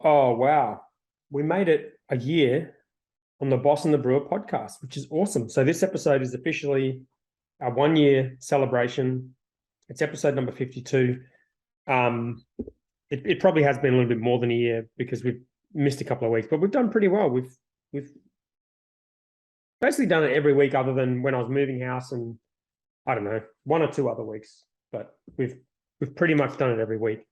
Oh, wow. We made it a year on the Boss and the Brewer podcast, which is awesome. So this episode is officially a 1 year celebration. It's episode number 52. It probably has been a little bit more than a year because we've missed a couple of weeks, but we've done pretty well. We've basically done it every week other than when I was moving house and I don't know, one or two other weeks, but we've pretty much done it every week.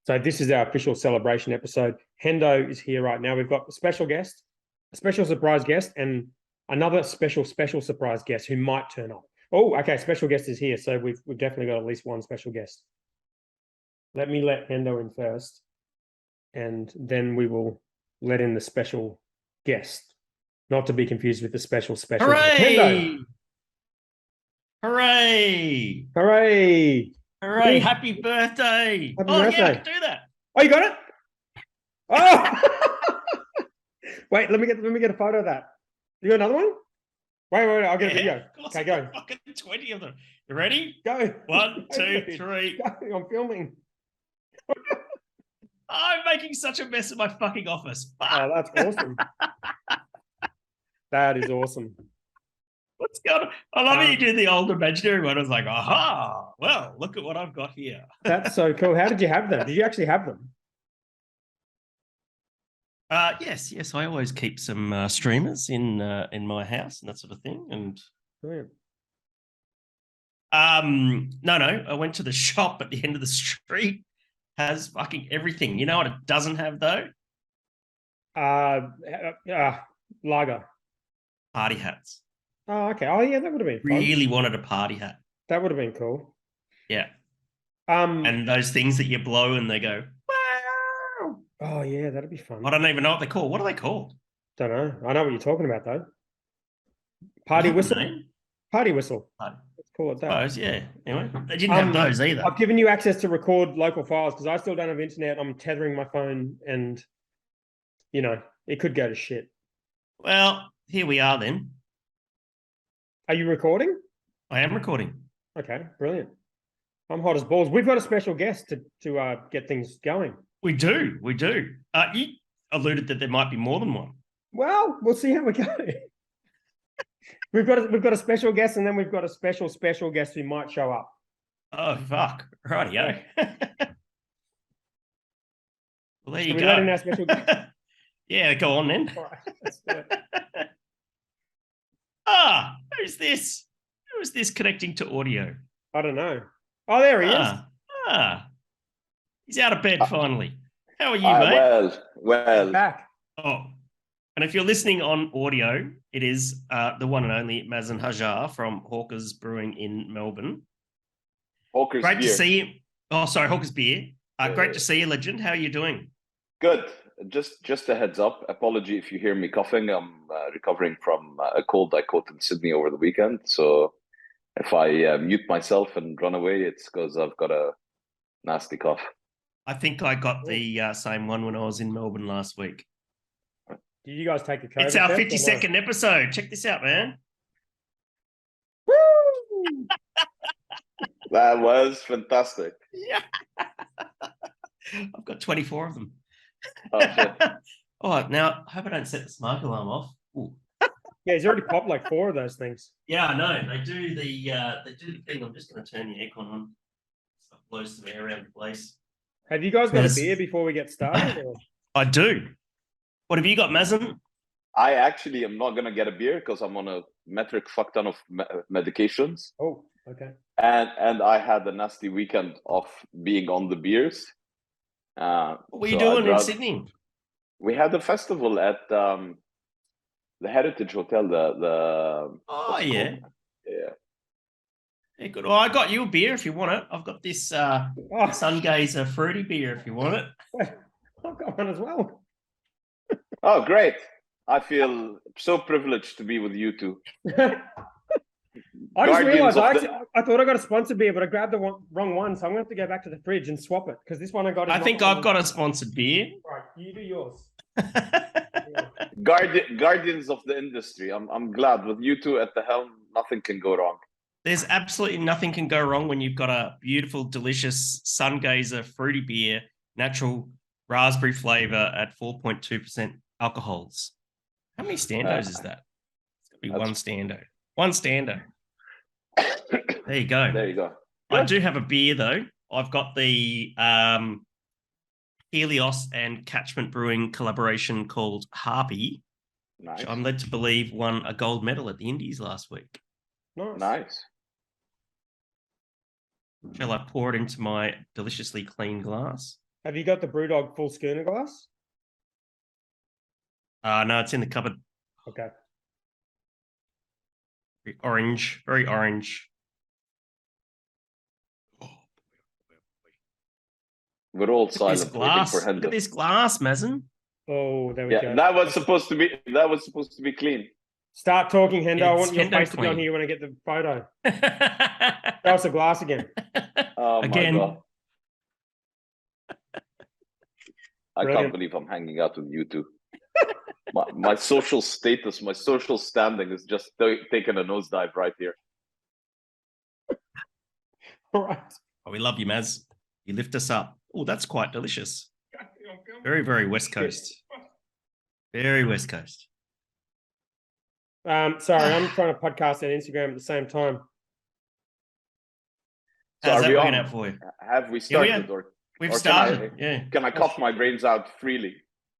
So this is our official celebration episode. Hendo is here right now. We've got a special guest, a special surprise guest, and another special surprise guest who might turn up. Oh, okay. Special guest is here. So we've definitely got at least one special guest. Let me let Hendo in first, and then we will let in the special guest. Not to be confused with the special. Hooray! Hendo. Hooray! Hooray! Hooray! Happy birthday! Happy birthday. Yeah, I can do that. Oh, you got it? Oh! Wait, let me get a photo of that. You got another one? Wait, I'll get a video. Okay, go. Fucking 20 of them. You ready? Go. 1, 2, 3. Go. I'm filming. I'm making such a mess of my fucking office. Oh, that's awesome. That is awesome. What's going on? I love how you do the old imaginary one. I was like, aha, well, look at what I've got here. That's so cool. How did you have them? Did you actually have them? Yes. I always keep some streamers in my house and that sort of thing. And Brilliant. no, I went to the shop at the end of the street. Has fucking everything. You know what it doesn't have though? Lager. Party hats. Oh, okay. Oh, yeah, that would have been fun. Really wanted a party hat. That would have been cool. Yeah. And those things that you blow and they go, wow. Oh, yeah, that'd be fun. I don't even know what they're called. What are they called? Don't know. I know what you're talking about, though. Party whistle. Party whistle. Let's call it that. Suppose, yeah. Anyway, they didn't have those either. I've given you access to record local files because I still don't have internet. I'm tethering my phone and, it could go to shit. Well, here we are then. Are you recording? I am recording. Okay, brilliant. I'm hot as balls. We've got a special guest to get things going. We do. You alluded that there might be more than one. Well, we'll see how we go. We've got a special guest, and then we've got a special guest who might show up. Oh fuck! Rightio. Well, there you go. Let in our special guest? Yeah, go on then. All right, let's do it. Who's this? Who is this connecting to audio? I don't know. Oh, there he is. He's out of bed finally. How are you, mate? Well. Back. Oh, and if you're listening on audio, it is the one and only Mazen Hajar from Hawker's Brewing in Melbourne. Hawker's Great beer. to see you. Oh, sorry, Hawker's Beer. Great to see you, legend. How are you doing? Good. Just a heads up. Apology if you hear me coughing. I'm recovering from a cold I caught in Sydney over the weekend. So if I mute myself and run away, it's because I've got a nasty cough. I think I got the same one when I was in Melbourne last week. Did you guys take a COVID It's our test 52nd episode. Check this out, man. Woo! That was fantastic. Yeah. I've got 24 of them. Oh, shit. Oh, now I hope I don't set the smoke alarm off. Ooh. Yeah, he's already popped like 4 of those things. Yeah, I know. They do the thing. I'm just going to turn the aircon on. So it blows some air around the place. Have you guys got a beer before we get started? Or? I do. What have you got, Mazen? I actually am not going to get a beer because I'm on a metric fuck ton of medications. Oh, okay. And I had a nasty weekend of being on the beers. What were you doing in Sydney? We had a festival at the Heritage Hotel. Oh, yeah. Yeah. Yeah, good. Well, I got you a beer if you want it. I've got this Sungazer fruity beer if you want it. I've got one as well. Oh, great. I feel so privileged to be with you two. I just realized I thought I got a sponsored beer, but I grabbed the wrong one, so I'm going to have to go back to the fridge and swap it because this one I got. I think I've got a sponsored beer. Right, you do yours. Guardians of the industry. I'm glad with you two at the helm. Nothing can go wrong. There's absolutely nothing can go wrong when you've got a beautiful, delicious Sungazer fruity beer, natural raspberry flavor at 4.2% alcohols. How many standos is that? It's got to be one stando. One stando. There you go. There you go. I do have a beer though. I've got the Helios and Catchment Brewing collaboration called Harpy, Nice. which I'm led to believe won a gold medal at the Indies last week. Nice. Shall I pour it into my deliciously clean glass? Have you got the Brewdog full schooner glass? No, it's in the cupboard. Okay. Very orange, very orange. We're all Look at silent this waiting glass. for Look Hendon. at this glass, Mazen. Oh, there we go. That was supposed to be clean. Start talking, Hendo. I want your Hendo face to be on clean. here when I get the photo. Show us the glass again. Oh Again. my god. I Brilliant. can't believe I'm hanging out with you two. my social status, my social standing is just taking a nosedive right here. All right. Oh, we love you, Maz. You lift us up. Oh, that's quite delicious. Very, very West Coast. Very West Coast. Sorry, I'm trying to podcast and Instagram at the same time. So How's are that we working on? out for you? Have we Yeah, we started, are. or We've Or started. Yeah. can I cough my brains out freely?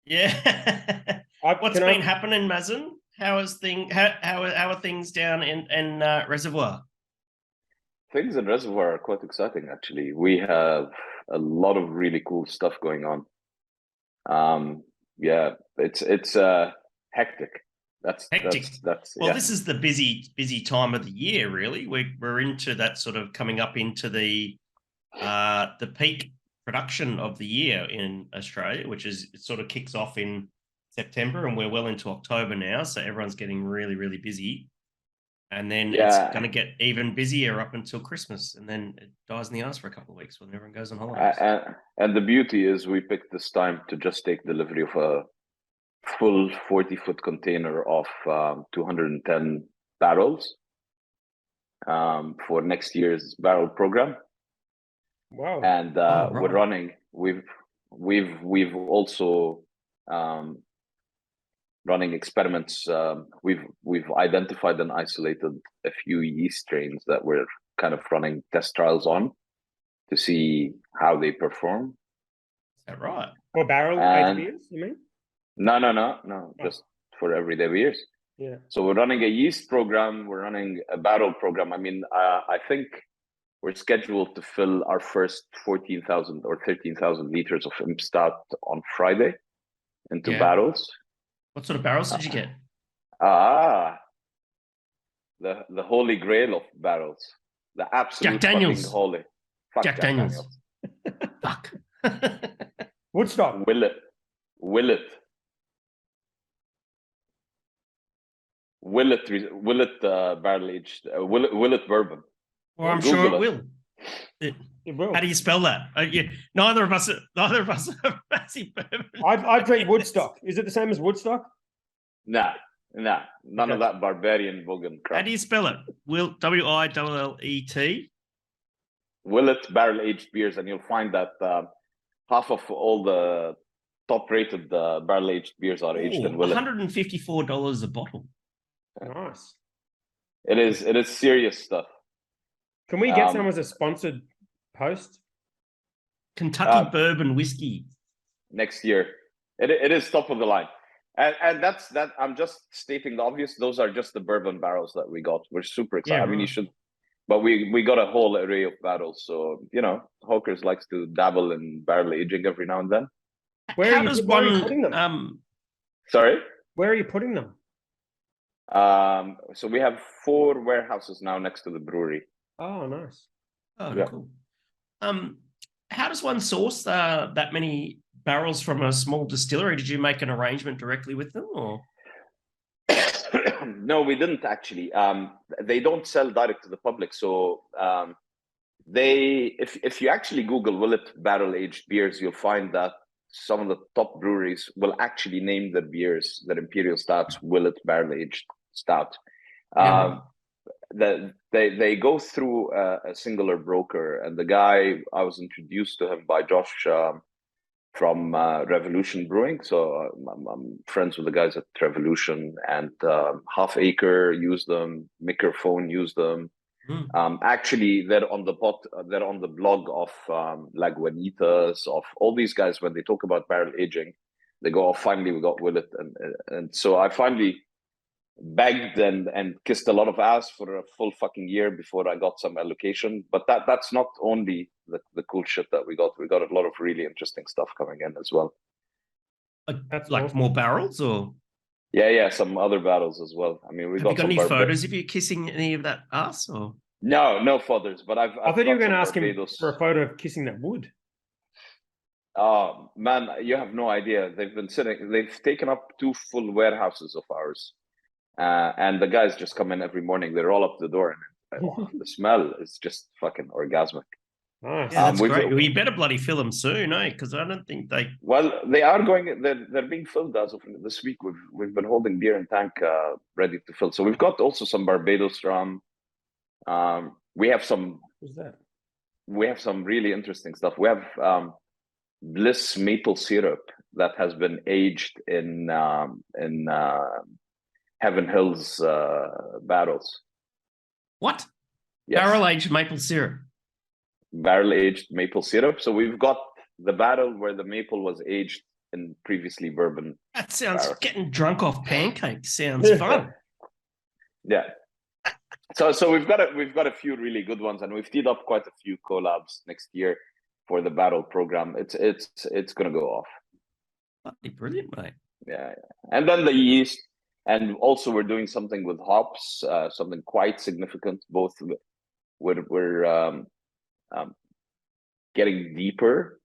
Yeah. What's been happening, Mazen? How is how are things down in Reservoir? Things in Reservoir are quite exciting, actually. We have a lot of really cool stuff going on. Yeah, it's hectic. That's Hectic. That's Well, yeah. this is the busy time of the year, really. We're into that sort of coming up into the peak production of the year in Australia, which is it sort of kicks off in September, and we're well into October now, so everyone's getting really, really busy. And then it's going to get even busier up until Christmas, and then it dies in the ass for a couple of weeks when everyone goes on holidays. And the beauty is we picked this time to just take delivery of a full 40-foot container of 210 barrels for next year's barrel program. Wow. And right. we're running. We've also running experiments. We've identified and isolated a few yeast strains that we're kind of running test trials on to see how they perform. Is that right? For barrel aged beers, you mean? No. Just for everyday beers. Yeah. So we're running a yeast program. We're running a barrel program. I mean, I think we're scheduled to fill our first 14,000 or 13,000 liters of Impstat on Friday into barrels. What sort of barrels did you get? The holy grail of barrels. The absolute Jack Daniels. fucking holy. Fuck Jack Daniels. Fuck. Woodstock. Willet barrel aged. Willet bourbon. Well, I'm Google sure it it. will. It will. How do you spell that? Neither of us are fancy bourbon. I drink Woodstock. Is it the same as Woodstock? Nah. None of that barbarian bogan crap. How do you spell it? Willet. Willet barrel aged beers, and you'll find that half of all the top rated barrel aged beers are aged in Willet. $154 a bottle. Nice. It is serious stuff. Can we get some as a sponsored post? Kentucky bourbon whiskey. Next year. It is top of the line. And that's that. I'm just stating the obvious. Those are just the bourbon barrels that we got. We're super excited. Yeah, I mean, right. you should, but we got a whole array of barrels. So, Hawkers likes to dabble in barrel aging every now and then. Where are you putting putting them? Sorry? Where are you putting them? So we have 4 warehouses now next to the brewery. Oh, nice. Oh, Yeah. cool. How does one source that many barrels from a small distillery? Did you make an arrangement directly with them, or? No, we didn't actually. They don't sell direct to the public, so if you actually Google Willet barrel aged beers, you'll find that some of the top breweries will actually name their beers, their imperial stouts, Willet barrel aged stout. They go through a singular broker, and the guy, I was introduced to him by Josh from Revolution Brewing. So I'm friends with the guys at Revolution, and Half Acre use them, Microphone use them. Actually, they're on the blog of Lagunitas, of all these guys. When they talk about barrel aging, they go, "Oh, finally we got Willet," and so I finally begged and kissed a lot of ass for a full fucking year before I got some allocation. But that's not only the cool shit that we got. We got a lot of really interesting stuff coming in as well. Like awesome. More barrels, or yeah, some other barrels as well. I mean, have you got any photos of you kissing any of that ass, or no photos? But I thought you were going to ask him for a photo of kissing that wood. Oh man, you have no idea. They've taken up 2 full warehouses of ours. And the guys just come in every morning. They roll up the door, and the smell is just fucking orgasmic. Nice. Yeah, that's great. Well, you better bloody fill them soon, eh? Because I don't think they. Well, they are going. They're being filled as of this week. We've been holding beer and tank ready to fill. So we've got also some Barbados rum. We have some. What's that? We have some really interesting stuff. We have Bliss maple syrup that has been aged in Heaven Hills barrels. What? Yes. Barrel-aged maple syrup. Barrel-aged maple syrup. So we've got the barrel where the maple was aged in previously bourbon. That sounds getting drunk off pancakes. Sounds fun. Yeah. So we've got a few really good ones, and we've teed up quite a few collabs next year for the barrel program. It's gonna go off. That'd be brilliant, mate. Yeah. And then the yeast. And also, we're doing something with hops, something quite significant. Both we're getting deeper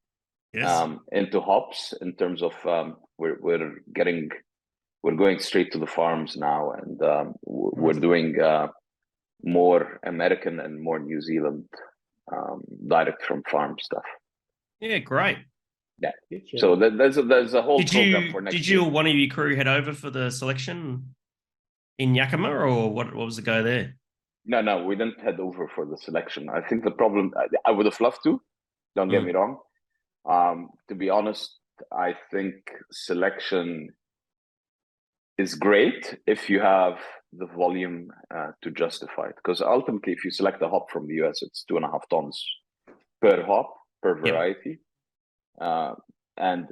into hops in terms of we're going straight to the farms now, and we're doing more American and more New Zealand direct from farm stuff. Yeah, great. Yeah. So there's a whole program for next year. Did you or one of your crew head over for the selection in Yakima, or what was the go there? No, we didn't head over for the selection. I think the problem, I would have loved to, don't get me wrong. To be honest, I think selection is great if you have the volume to justify it. Because ultimately, if you select a hop from the US, it's 2.5 tons per hop, per variety. And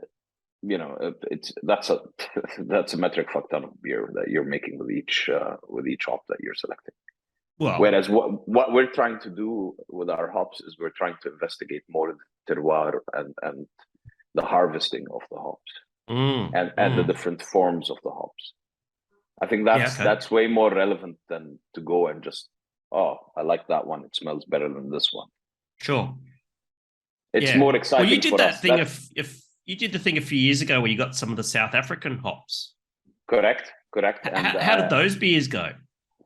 that's a metric fuck ton of beer that you're making with each hop that you're selecting. Well, whereas what we're trying to do with our hops is we're trying to investigate more the terroir and the harvesting of the hops and the different forms of the hops. I think that's way more relevant than to go and just, I like that one. It smells better than this one. Sure. It's more exciting. Well, you did for that us. thing if you did the thing a few years ago where you got some of the South African hops. Correct. And how did those beers go?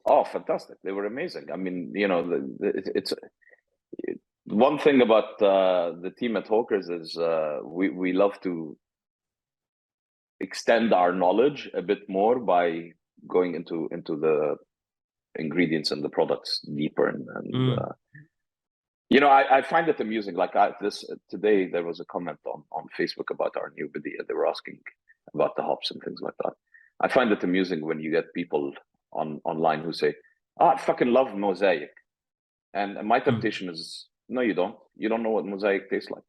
Oh, fantastic! They were amazing. I mean, it's one thing about the team at Hawkers is we love to extend our knowledge a bit more by going into the ingredients and the products deeper and I find it amusing. Like today, there was a comment on Facebook about our new video. They were asking about the hops and things like that. I find it amusing when you get people online who say, I fucking love Mosaic. And my temptation is, no, you don't. You don't know what Mosaic tastes like.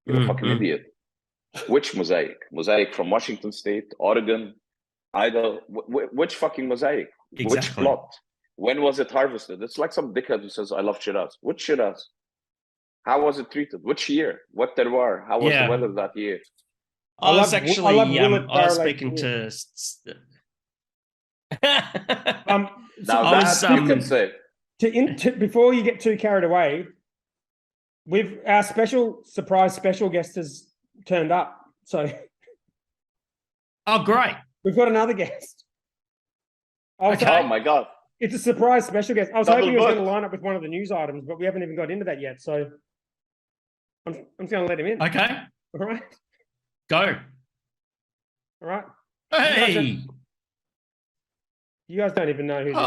You're a fucking idiot. Which Mosaic? Mosaic from Washington State, Oregon, Idaho? Which fucking Mosaic? Exactly. Which plot? When was it harvested? It's like some dickhead who says, I love Shiraz. Which Shiraz? How was it treated? Which year? What terroir? How was the weather that year? I was speaking to. Before you get too carried away, our special guest has turned up. So, great! We've got another guest. Oh my god! It's a surprise special guest. I was hoping he was going to line up with one of the news items, but we haven't even got into that yet. So, I'm just going to let him in. Okay. All right. Go. All right. Hey. You guys don't even know who this is.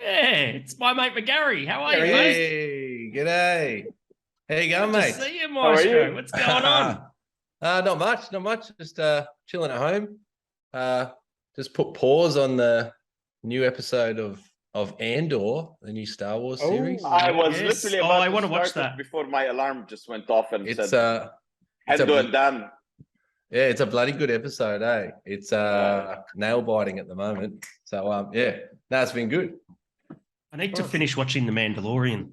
Yeah, it's my mate McGarry. How are you, mate? Hey, g'day. How you going, mate? Good to see you, Maestro. What's going on? Not much. Just chilling at home. Just put pause on the new episode of Andor, the new Star Wars series. I was Yes. literally Oh, about I to wanna watch start it that. before my alarm just went off and It's said, it's Hendo a, and Dan. yeah, it's a bloody good episode, eh? It's nail biting at the moment. So yeah, that's been good. I need to finish watching The Mandalorian.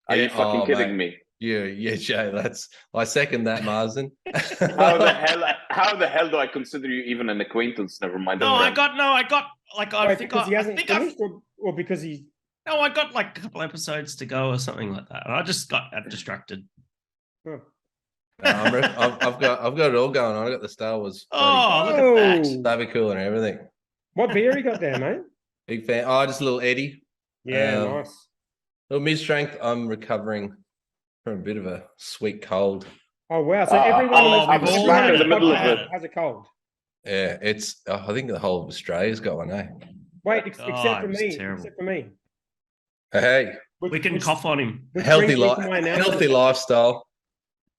Are you fucking kidding mate. me? Yeah, Jay. I second that, Mazen. How the hell do I consider you even an acquaintance? Never mind. I got like I Wait, think because he I hasn't think finished, or because he. no, I got like a couple episodes to go or something like that, and I just got distracted. Oh. No, I've got it all going on. I got the Star Wars. Oh, look at that! That'd be cool and everything. What beer you got there, mate? Big fan. Oh, just a little Eddie. Yeah, nice. Little mid-strength. I'm recovering from a bit of a sweet cold. Oh wow! So everyone I'm smack in the middle of it. has a cold. Yeah, it's. I think the whole of Australia's got one, eh? Wait, except for it was me. terrible. Except for me. Hey, We can cough on him. which healthy brings me to my announcement. healthy lifestyle.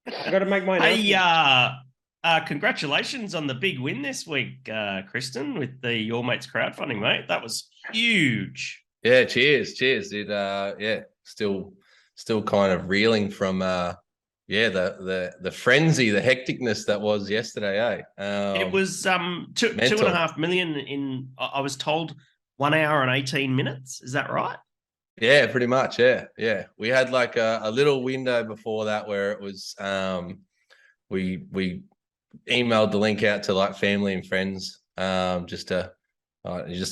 I got to make my announcement. Hey, congratulations on the big win this week, Christen, with the Your Mates crowdfunding, mate. That was huge. Yeah, cheers. It yeah, still kind of reeling from the frenzy, the hecticness that was yesterday, eh? It was 2.5 million in, I was told, 1 hour and 18 minutes. Is that right? Yeah, pretty much. Yeah. We had like a little window before that where it was we emailed the link out to like family and friends just to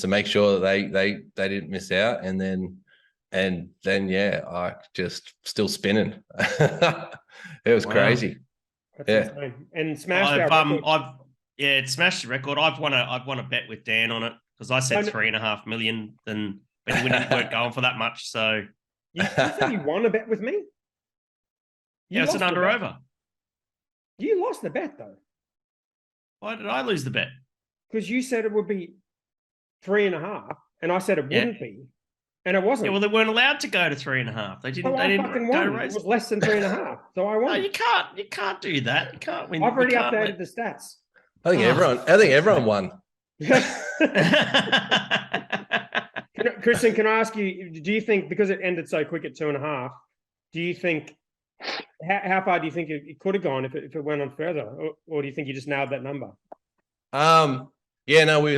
make sure that they didn't miss out, and then yeah, I just still spinning. It was crazy. That's insane. And smashed our record. It smashed the record. I've won a bet with Dan on it because I said 3.5 million, but we weren't going for that much. So you said you won a bet with me? Yeah, it's an under over. You lost the bet though. Why did I lose the bet? Because you said it would be 3.5, and I said it wouldn't be, and it wasn't. Yeah, well, they weren't allowed to go to 3.5. They didn't. So they I didn't fucking go won. raise. It was less than 3.5, so I won. No, you can't do that. You can't win. I've already updated the stats. I think everyone won. Christen, can I ask you? Do you think, because it ended so quick at 2.5, do you think how far do you think it could have gone if it went on further, or do you think you just nailed that number? Yeah, no, we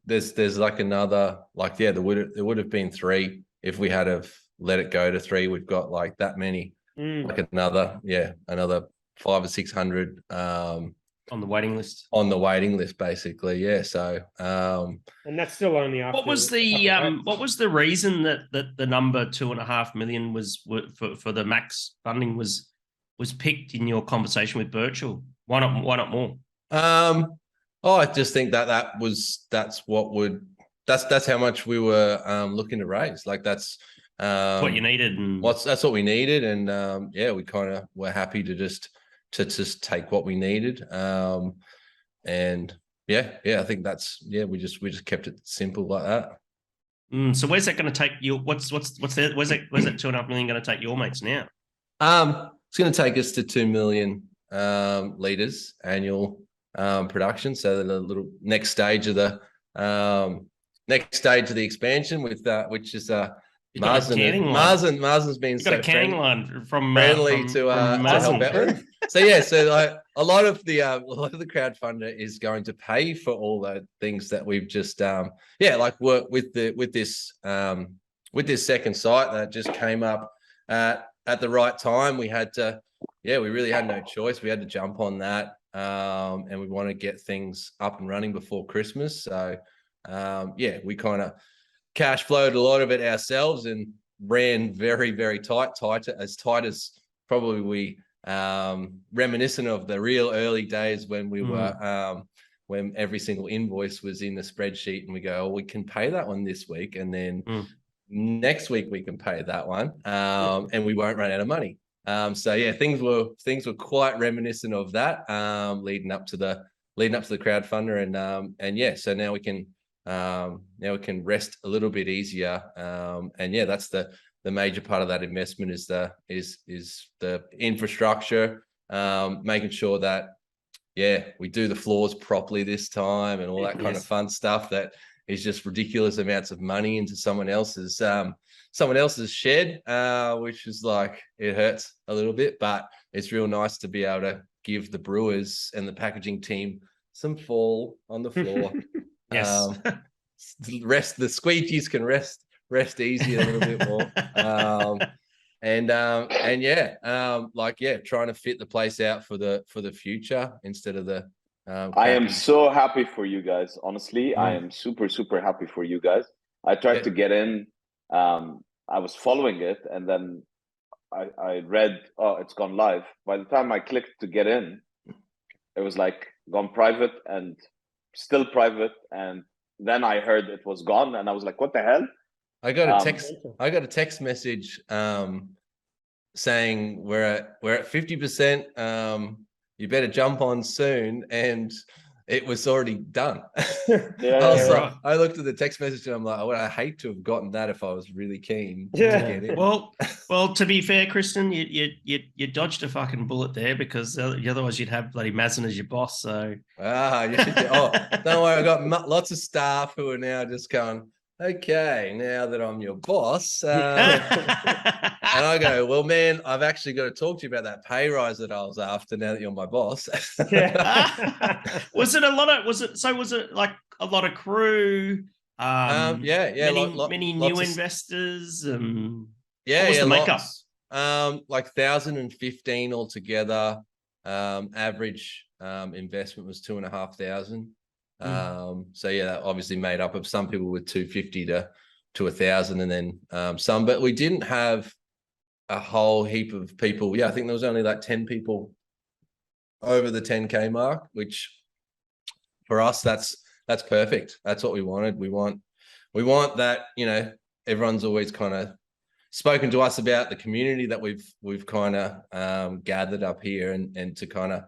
there's like another, like, yeah, there would have been 3 if we had have let it go to 3. We've got like that many, like another 500 or 600 on the waiting list. On the waiting list, basically, yeah. So and that's still only after. What was the reason that the number 2.5 million was for the max funding was picked in your conversation with Birchall? Why not more? I just think that's how much we were looking to raise. Like that's what you needed, and that's what we needed, and yeah, we kind of were happy to just take what we needed, and yeah, I think we just kept it simple like that. So where's that going to take you? Where's that 2.5 million going to take your mates now? It's going to take us to 2 million liters annual production. So the little next stage of the expansion with which is Mazen's been so canning line from friendly to help out with. So yeah, so like a lot of the crowdfunder is going to pay for all the things that we've just like work with this second site that just came up at the right time. We really had no choice. We had to jump on that, and we want to get things up and running before Christmas. So we kind of cash flowed a lot of it ourselves and ran very, very tight as probably we reminiscent of the real early days when we were when every single invoice was in the spreadsheet and we go, we can pay that one this week, and then next week we can pay that one, and we won't run out of money. So yeah, things were quite reminiscent of that leading up to the crowdfunder, and yeah, so now we can rest a little bit easier, and yeah, that's the major part of that investment is the infrastructure, making sure that, we do the floors properly this time and all that kind of fun stuff that is just ridiculous amounts of money into someone else's shed, which is like, it hurts a little bit, but it's real nice to be able to give the brewers and the packaging team some fall on the floor. Yes. The squeegees can rest easy a little bit more. Trying to fit the place out for the future instead of the I am so happy for you guys. Honestly, I am super, super happy for you guys. I tried to get in. I was following it, and then I read, oh, it's gone live. By the time I clicked to get in, it was like gone private and still private. And then I heard it was gone, and I was like, what the hell? I got a text message saying we're at 50%. You better jump on soon, and it was already done. I looked at the text message and I'm like, well, I hate to have gotten that if I was really keen to get in. Well, to be fair, Christen, you dodged a fucking bullet there, because otherwise you'd have bloody Mazen as your boss. So don't worry, I got lots of staff who are now just going, okay, now that I'm your boss. And I go, well, man, I've actually got to talk to you about that pay rise that I was after now that you're my boss. Was it like a lot of crew? Many new investors. What was the makeup? Like 1,015 altogether. Average investment was 2,500. That obviously made up of some people with 250 to 1,000, and then some, but we didn't have a whole heap of people. I think there was only like 10 people over the 10K mark, which for us, that's perfect. That's what we wanted. We want that, everyone's always kind of spoken to us about the community that we've kind of gathered up here, and to kind of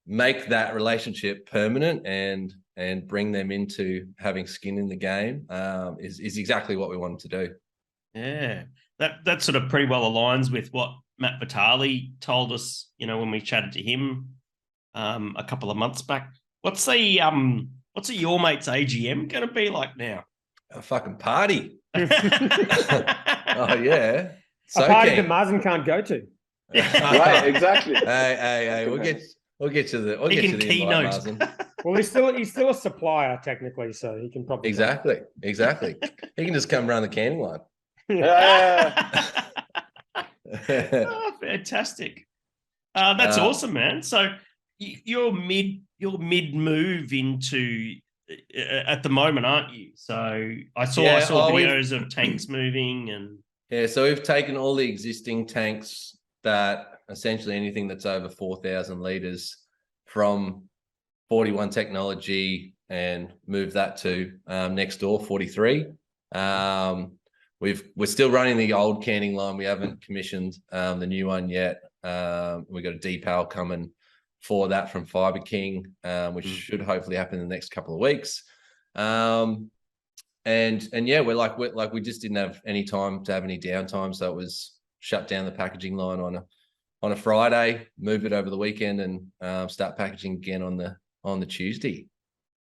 make that relationship permanent and bring them into having skin in the game is exactly what we wanted to do. Yeah, that sort of pretty well aligns with what Matt Vitale told us, when we chatted to him a couple of months back. What's a Your Mates AGM going to be like now? A fucking party. Oh yeah, a party that Mazen can't go to. Right, exactly. Hey, we'll get to the keynote. Mazen. Well, he's still a supplier technically, so he can probably exactly. He can just come around the canning line. Oh, fantastic! That's awesome, man. So you're mid move into at the moment, aren't you? So I saw videos of tanks moving, and so we've taken all the existing tanks, that essentially anything that's over 4,000 liters from 41 technology, and moved that to next door 43. We're still running the old canning line. We haven't commissioned the new one yet. We've got a decal coming for that from Fiber King, which should hopefully happen in the next couple of weeks. We're we just didn't have any time to have any downtime, so it was shut down the packaging line on a Friday, move it over the weekend, and start packaging again on the Tuesday.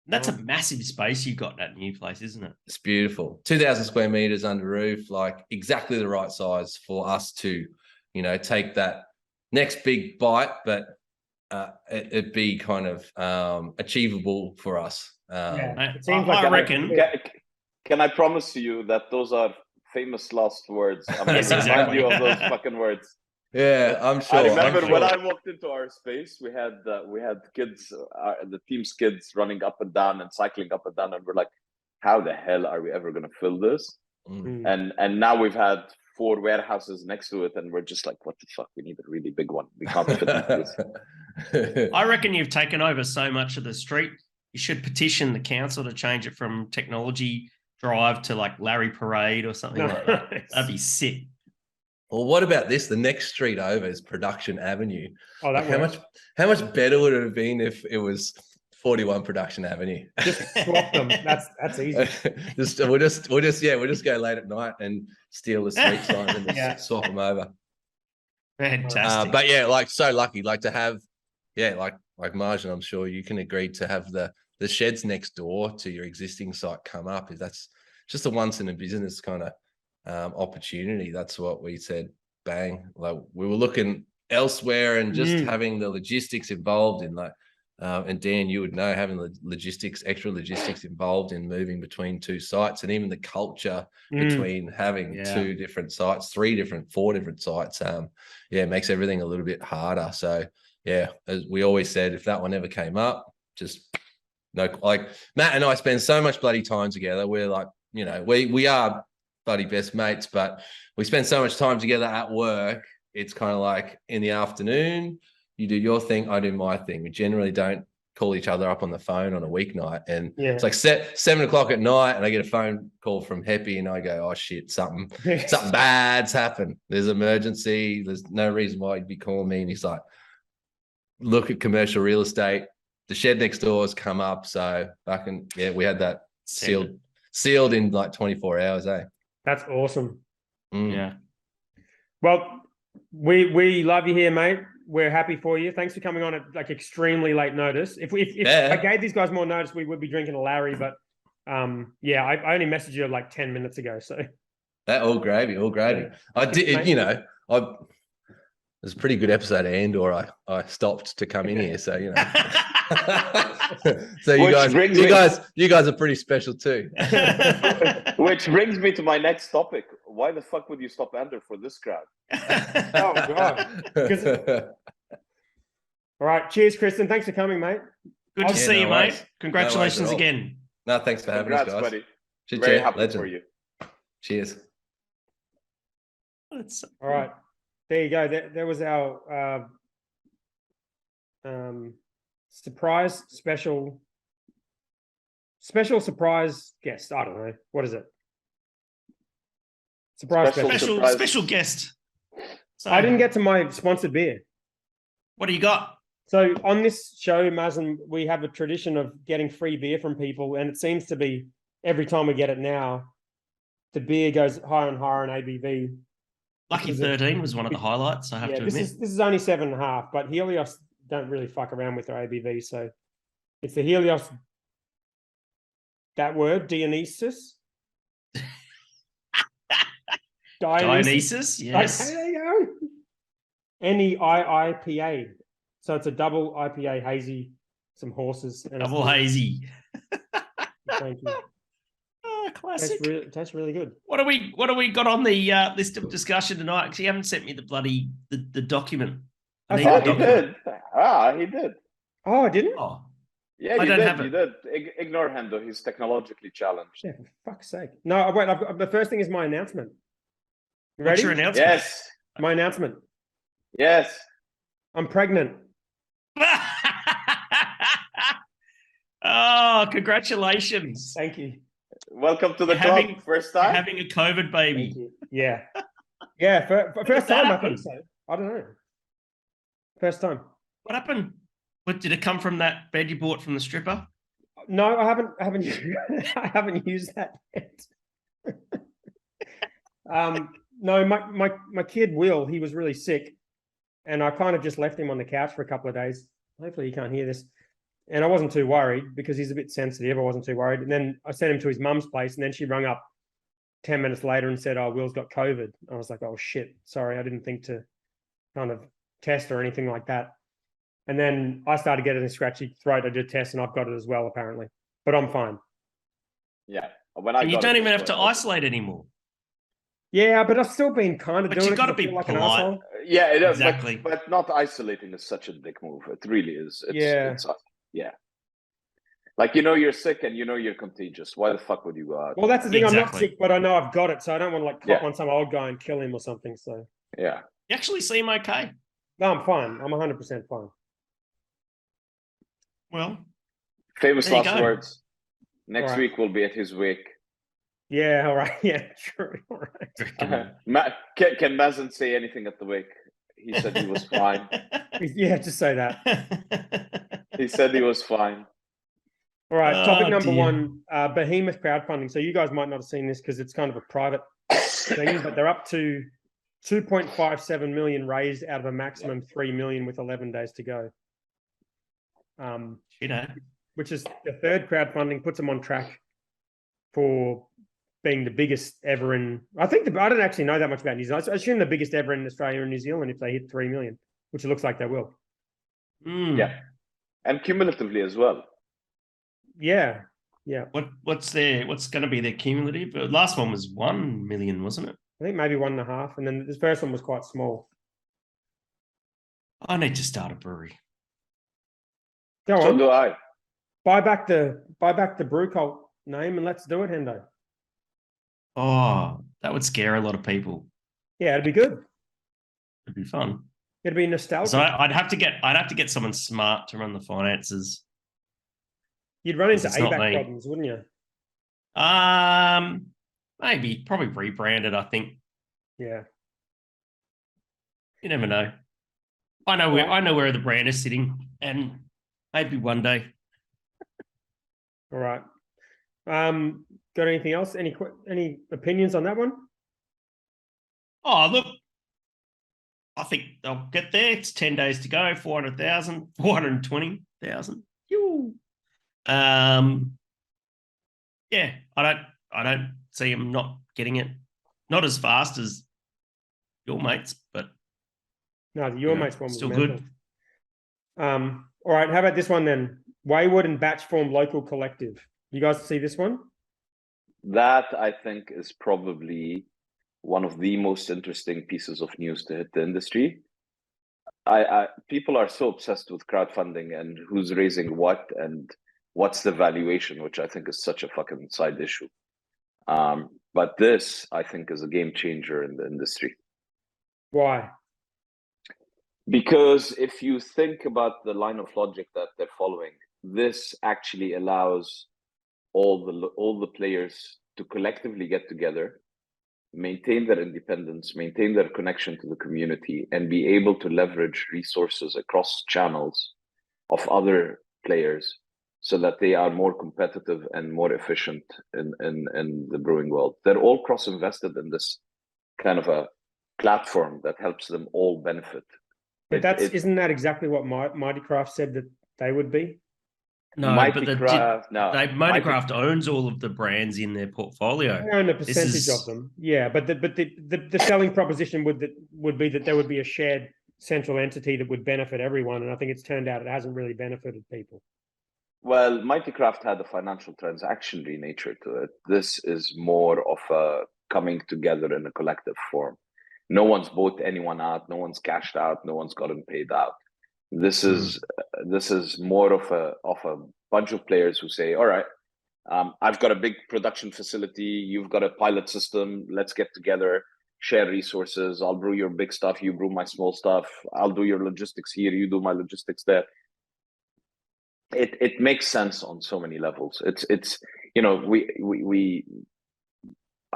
That's a massive space you've got in that new place, isn't it? It's beautiful. 2,000 square meters under roof, like exactly the right size for us to, take that next big bite, but it be kind of achievable for us. It seems like I reckon. Can I promise you that those are famous last words? I'm going to remind you of those fucking words. Yeah, I'm sure. I remember when I walked into our space, we had kids, the team's kids running up and down and cycling up and down, and we're like, how the hell are we ever going to fill this? And now we've had 4 warehouses next to it, and we're just like, what the fuck? We need a really big one. We can't fit into this. I reckon you've taken over so much of the street. You should petition the council to change it from Technology Drive to like Larry Parade or something like that. That'd be sick. Well, what about this? The next street over is Production Avenue. Oh, how much better would it have been if it was 41 Production Avenue? Just swap them. That's easy. We'll just go late at night and steal the street signs and swap them over. Fantastic. But yeah, like so lucky, like to have, yeah, like Mazen, I'm sure you can agree to have the sheds next door to your existing site come up. If that's just a once in a business kind of opportunity, that's what we said. Bang, like we were looking elsewhere and just having the logistics involved in like. And Dan, you would know, having the extra logistics involved in moving between two sites, and even the culture between having two different sites, 4 different sites, makes everything a little bit harder. So yeah, as we always said, if that one ever came up, just no, like Matt and I spend so much bloody time together. We're like, you know, we are bloody best mates, but we spend so much time together at work. It's kind of like in the afternoon, you do your thing, I do my thing. We generally don't call each other up on the phone on a weeknight. And it's like 7 o'clock at night, and I get a phone call from Heppy, and I go, oh shit, something bad's happened. There's emergency. There's no reason why he'd be calling me. And he's like, look at commercial real estate. The shed next door has come up. So fucking we had that sealed in like 24 hours, eh? That's awesome. Yeah. Well, we love you here, mate. We're happy for you. Thanks for coming on at like extremely late notice. If I gave these guys more notice, we would be drinking a Larry. But I only messaged you like 10 minutes ago. So that all gravy. I did, you know, it was a pretty good episode of Andor. I stopped to come in here, so you know. So you guys are pretty special too. Which brings me to my next topic. Why the fuck would you stop Andor for this crowd? Oh God. All right. Cheers, Christen. Thanks for coming, mate. Good to see you, mate. Congratulations again. No, thanks for having us, guys. Buddy. Cheers, very happy legend. for you. Cheers. All right. There you go. There was our surprise special surprise guest. I don't know. What is it? Special guest. So, I didn't get to my sponsored beer. What do you got? So on this show, Mazen, we have a tradition of getting free beer from people, and it seems to be every time we get it now, the beer goes higher and higher in ABV. Lucky 13 was one of the highlights, I have to admit. This is only 7.5, but Helios don't really fuck around with their ABV. So it's the Helios, that word, Dionysus. Dionysus, yes. There you go. NEIIPA. So it's a double IPA hazy, some horses. And double hazy. Thank you. Oh, classic. Tastes really good. What do we got on the list of discussion tonight? Because you haven't sent me the bloody the document. He did. He did. Oh, I didn't? Oh. Yeah, you did. Ignore him, though. He's technologically challenged. Yeah, for fuck's sake. No, wait. The first thing is my announcement. You ready? What's your announcement? Yes. My announcement. Yes. I'm pregnant. Oh, congratulations. Thank you. Welcome to the club. First time? Having a COVID baby. Yeah. Yeah, first time, I think so. I don't know. First time. What happened? What, did it come from that bed you bought from the stripper? No, I haven't I haven't used that yet. No, my kid Will, he was really sick, and I kind of just left him on the couch for a couple of days. Hopefully you can't hear this. And I wasn't too worried because he's a bit sensitive. I wasn't too worried. And then I sent him to his mum's place, and then she rung up 10 minutes later and said, oh, Will's got COVID. I was like, oh shit, sorry, I didn't think to kind of test or anything like that. And then I started getting a scratchy throat. I did test, and I've got it as well, apparently. But I'm fine. Yeah. And you don't even have to isolate anymore. Yeah, but I've still been kind of doing it. But you've got to be like polite. an asshole. Yeah, it is. Exactly. But not isolating is such a dick move. It really is. It's, yeah. Like, you're sick and you're contagious. Why the fuck would you go out? Well, that's the thing. Exactly. I'm not sick, but I know I've got it, so I don't want to like pop on some old guy and kill him or something. So yeah. You actually seem okay. No, I'm fine. I'm 100% fine. Well, famous last words. Next week we'll be at his wake. Yeah, all right. Yeah, true. All right. Can Mazen say anything at the wake? He said he was fine. Yeah, just say that. He said he was fine. All right, topic number 1, Behemoth crowdfunding. So you guys might not have seen this because it's kind of a private thing, but they're up to 2.57 million raised out of a maximum 3 million with 11 days to go. Which is the third crowdfunding, puts them on track for being the biggest ever in. I don't actually know that much about New Zealand. I assume the biggest ever in Australia and New Zealand if they hit 3 million, which it looks like they will. Yeah, and cumulatively as well. Yeah. What's going to be their cumulative? The last one was 1 million, wasn't it? I think maybe 1.5, and then the first one was quite small. I need to start a brewery. Go on. So do I. Buy back the Brew Cult name and let's do it, Hendo. Oh, that would scare a lot of people. Yeah, it'd be good. It'd be fun. It'd be nostalgic. So I'd have to get someone smart to run the finances. You'd run into ABAC problems, wouldn't you? Maybe, probably rebranded, I think. Yeah. You never know. I know where the brand is sitting, and maybe one day. All right. Got anything else? Any opinions on that one? Oh, look. I think they'll get there. It's 10 days to go, 400,000, 420,000. Yeah, I don't see them not getting it. Not as fast as your mates, but no, your mates one was still mental. good. All right, how about this one then? Wayward and Batch Form Local Collective. You guys see this one? That I think is probably one of the most interesting pieces of news to hit the industry. People are so obsessed with crowdfunding and who's raising what and what's the valuation, which I think is such a fucking side issue. But this, I think, is a game changer in the industry. Why? Because if you think about the line of logic that they're following, this actually allows all the players to collectively get together, maintain their independence, maintain their connection to the community, and be able to leverage resources across channels of other players so that they are more competitive and more efficient in the brewing world. They're all cross-invested in this kind of a platform that helps them all benefit. But isn't that exactly what Mighty Craft said that they would be? No, Mightycraft owns all of the brands in their portfolio. They own a percentage of them. Yeah, but the selling proposition would be that there would be a shared central entity that would benefit everyone, and I think it's turned out it hasn't really benefited people. Well, Mightycraft had a financial transactionary nature to it. This is more of a coming together in a collective form. No one's bought anyone out. No one's cashed out. No one's gotten paid out. This is more of a bunch of players who say, all right, I've got a big production facility. You've got a pilot system. Let's get together, share resources. I'll brew your big stuff. You brew my small stuff. I'll do your logistics here. You do my logistics there. It makes sense on so many levels. It's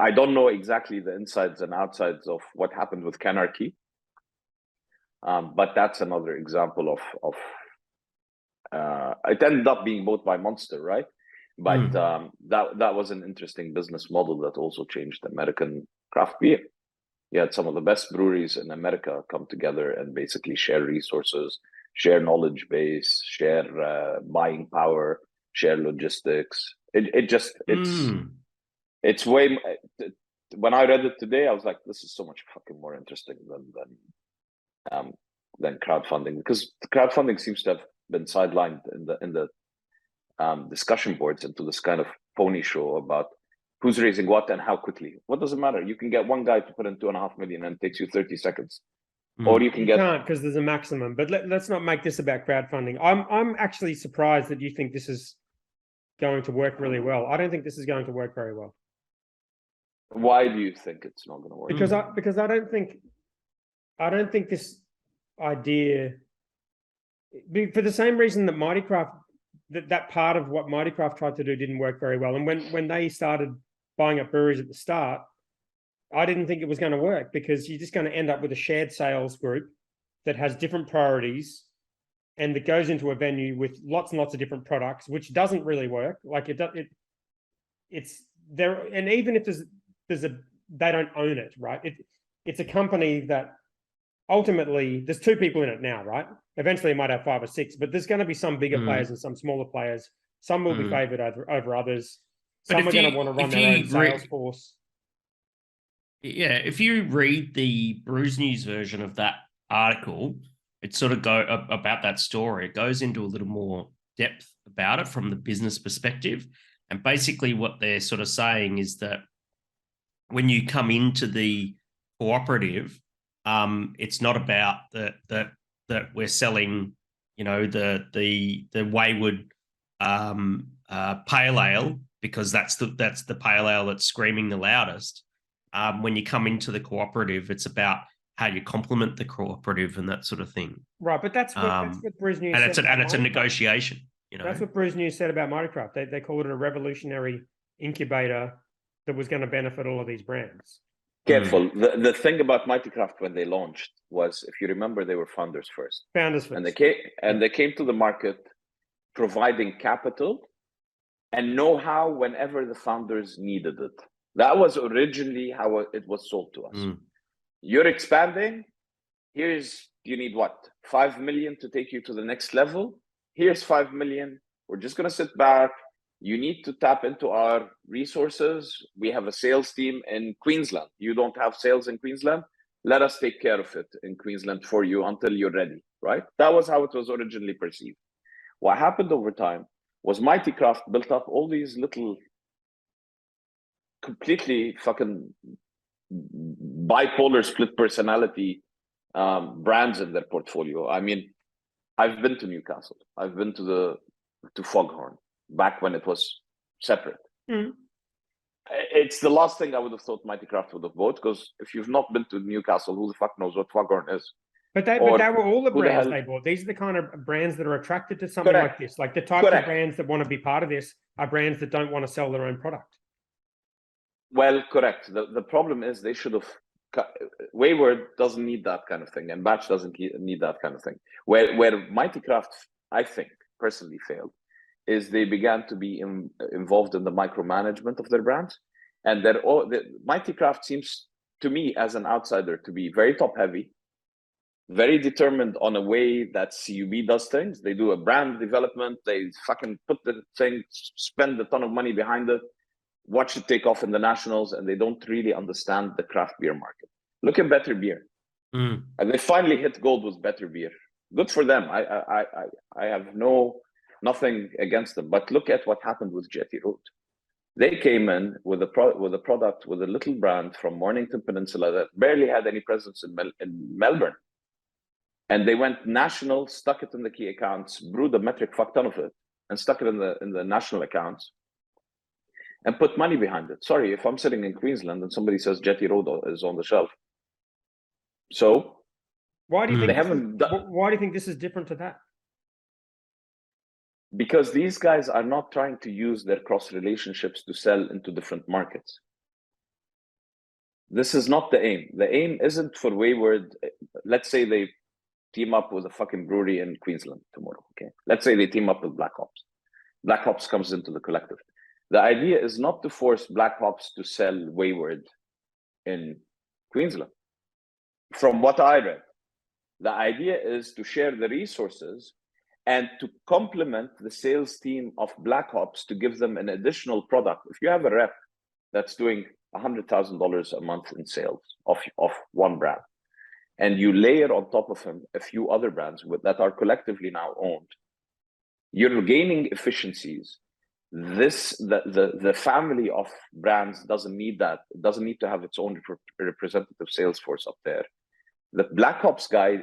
I don't know exactly the insides and outsides of what happened with Canarchy. But that's another example of it ended up being bought by Monster, right? But that was an interesting business model that also changed American craft beer. You had some of the best breweries in America come together and basically share resources, share knowledge base, share buying power, share logistics. It's way. When I read it today, I was like, this is so much fucking more interesting than crowdfunding, because crowdfunding seems to have been sidelined in the discussion boards into this kind of pony show about who's raising what and how quickly. What does it matter? You can get one guy to put in 2.5 million and it takes you 30 seconds. Or you can't, because there's a maximum. But let's not make this about crowdfunding. I'm actually surprised that you think this is going to work really well. I don't think this is going to work very well. Why do you think it's not going to work? Because I don't think this idea, for the same reason that Mightycraft, that part of what Mightycraft tried to do didn't work very well. And when they started buying up breweries at the start, I didn't think it was going to work, because you're just going to end up with a shared sales group that has different priorities and that goes into a venue with lots and lots of different products, which doesn't really work. Like it's there. And even if they don't own it, right? it's a company that ultimately there's two people in it now, right? Eventually it might have 5 or 6, but there's going to be some bigger players and some smaller players. Some will be favored over others. Some are going to want to run their own sales force. Yeah, if you read the Brews News version of that article, it sort of about that story. It goes into a little more depth about it from the business perspective. And basically what they're sort of saying is that when you come into the cooperative, it's not about that we're selling, you know, the wayward pale ale, because that's the pale ale that's screaming the loudest. When you come into the cooperative, it's about how you complement the cooperative and that sort of thing. Right, but that's what Brews News said. And it's a negotiation. You know, that's what Brews News said about Mightycraft. They called it a revolutionary incubator that was going to benefit all of these brands. Careful. The thing about Mightycraft when they launched was, if you remember, they were founders first. Founders first. And they came to the market providing capital and know-how whenever the founders needed it. That was originally how it was sold to us. You're expanding. You need what? 5 million to take you to the next level. Here's 5 million. We're just going to sit back. You need to tap into our resources. We have a sales team in Queensland. You don't have sales in Queensland. Let us take care of it in Queensland for you until you're ready, right? That was how it was originally perceived. What happened over time was Mightycraft built up all these little completely fucking bipolar split personality brands in their portfolio. I mean, I've been to Newcastle. I've been to Foghorn back when it was separate. It's the last thing I would have thought Mightycraft would have bought, because if you've not been to Newcastle, who the fuck knows what Foghorn is? But they were all the brands they bought. These are the kind of brands that are attracted to something like this. Like the types of brands that want to be part of this are brands that don't want to sell their own product. Well, correct. The problem is they should have. Wayward doesn't need that kind of thing, and Batch doesn't need that kind of thing. Where Mightycraft, I think, personally failed, is they began to be involved in the micromanagement of their brands, and Mightycraft seems to me, as an outsider, to be very top heavy, very determined on a way that CUB does things. They do a brand development. They fucking put the thing, spend a ton of money behind it, watch it take off in the nationals, and they don't really understand the craft beer market. Look at Better Beer. And they finally hit gold with Better Beer. Good for them. I have nothing against them. But look at what happened with Jetty Road. They came in with a product with a little brand from Mornington Peninsula that barely had any presence in Melbourne. And they went national, stuck it in the key accounts, brewed a metric fuck ton of it, and stuck it in the national accounts, and put money behind it. Sorry, if I'm sitting in Queensland and somebody says Jetty Road is on the shelf. So why do you think this is different to that? Because these guys are not trying to use their cross relationships to sell into different markets. This is not the aim. The aim isn't for Wayward. Let's say they team up with a fucking brewery in Queensland tomorrow. Okay. Let's say they team up with Black Hops. Black Hops comes into the collective. The idea is not to force Black Hops to sell Wayward in Queensland. From what I read, the idea is to share the resources and to complement the sales team of Black Hops to give them an additional product. If you have a rep that's doing $100,000 a month in sales of one brand, and you layer on top of him a few other brands that are collectively now owned, you're gaining efficiencies. The family of brands doesn't need that. It doesn't need to have its own representative sales force up there. The Black Hops guy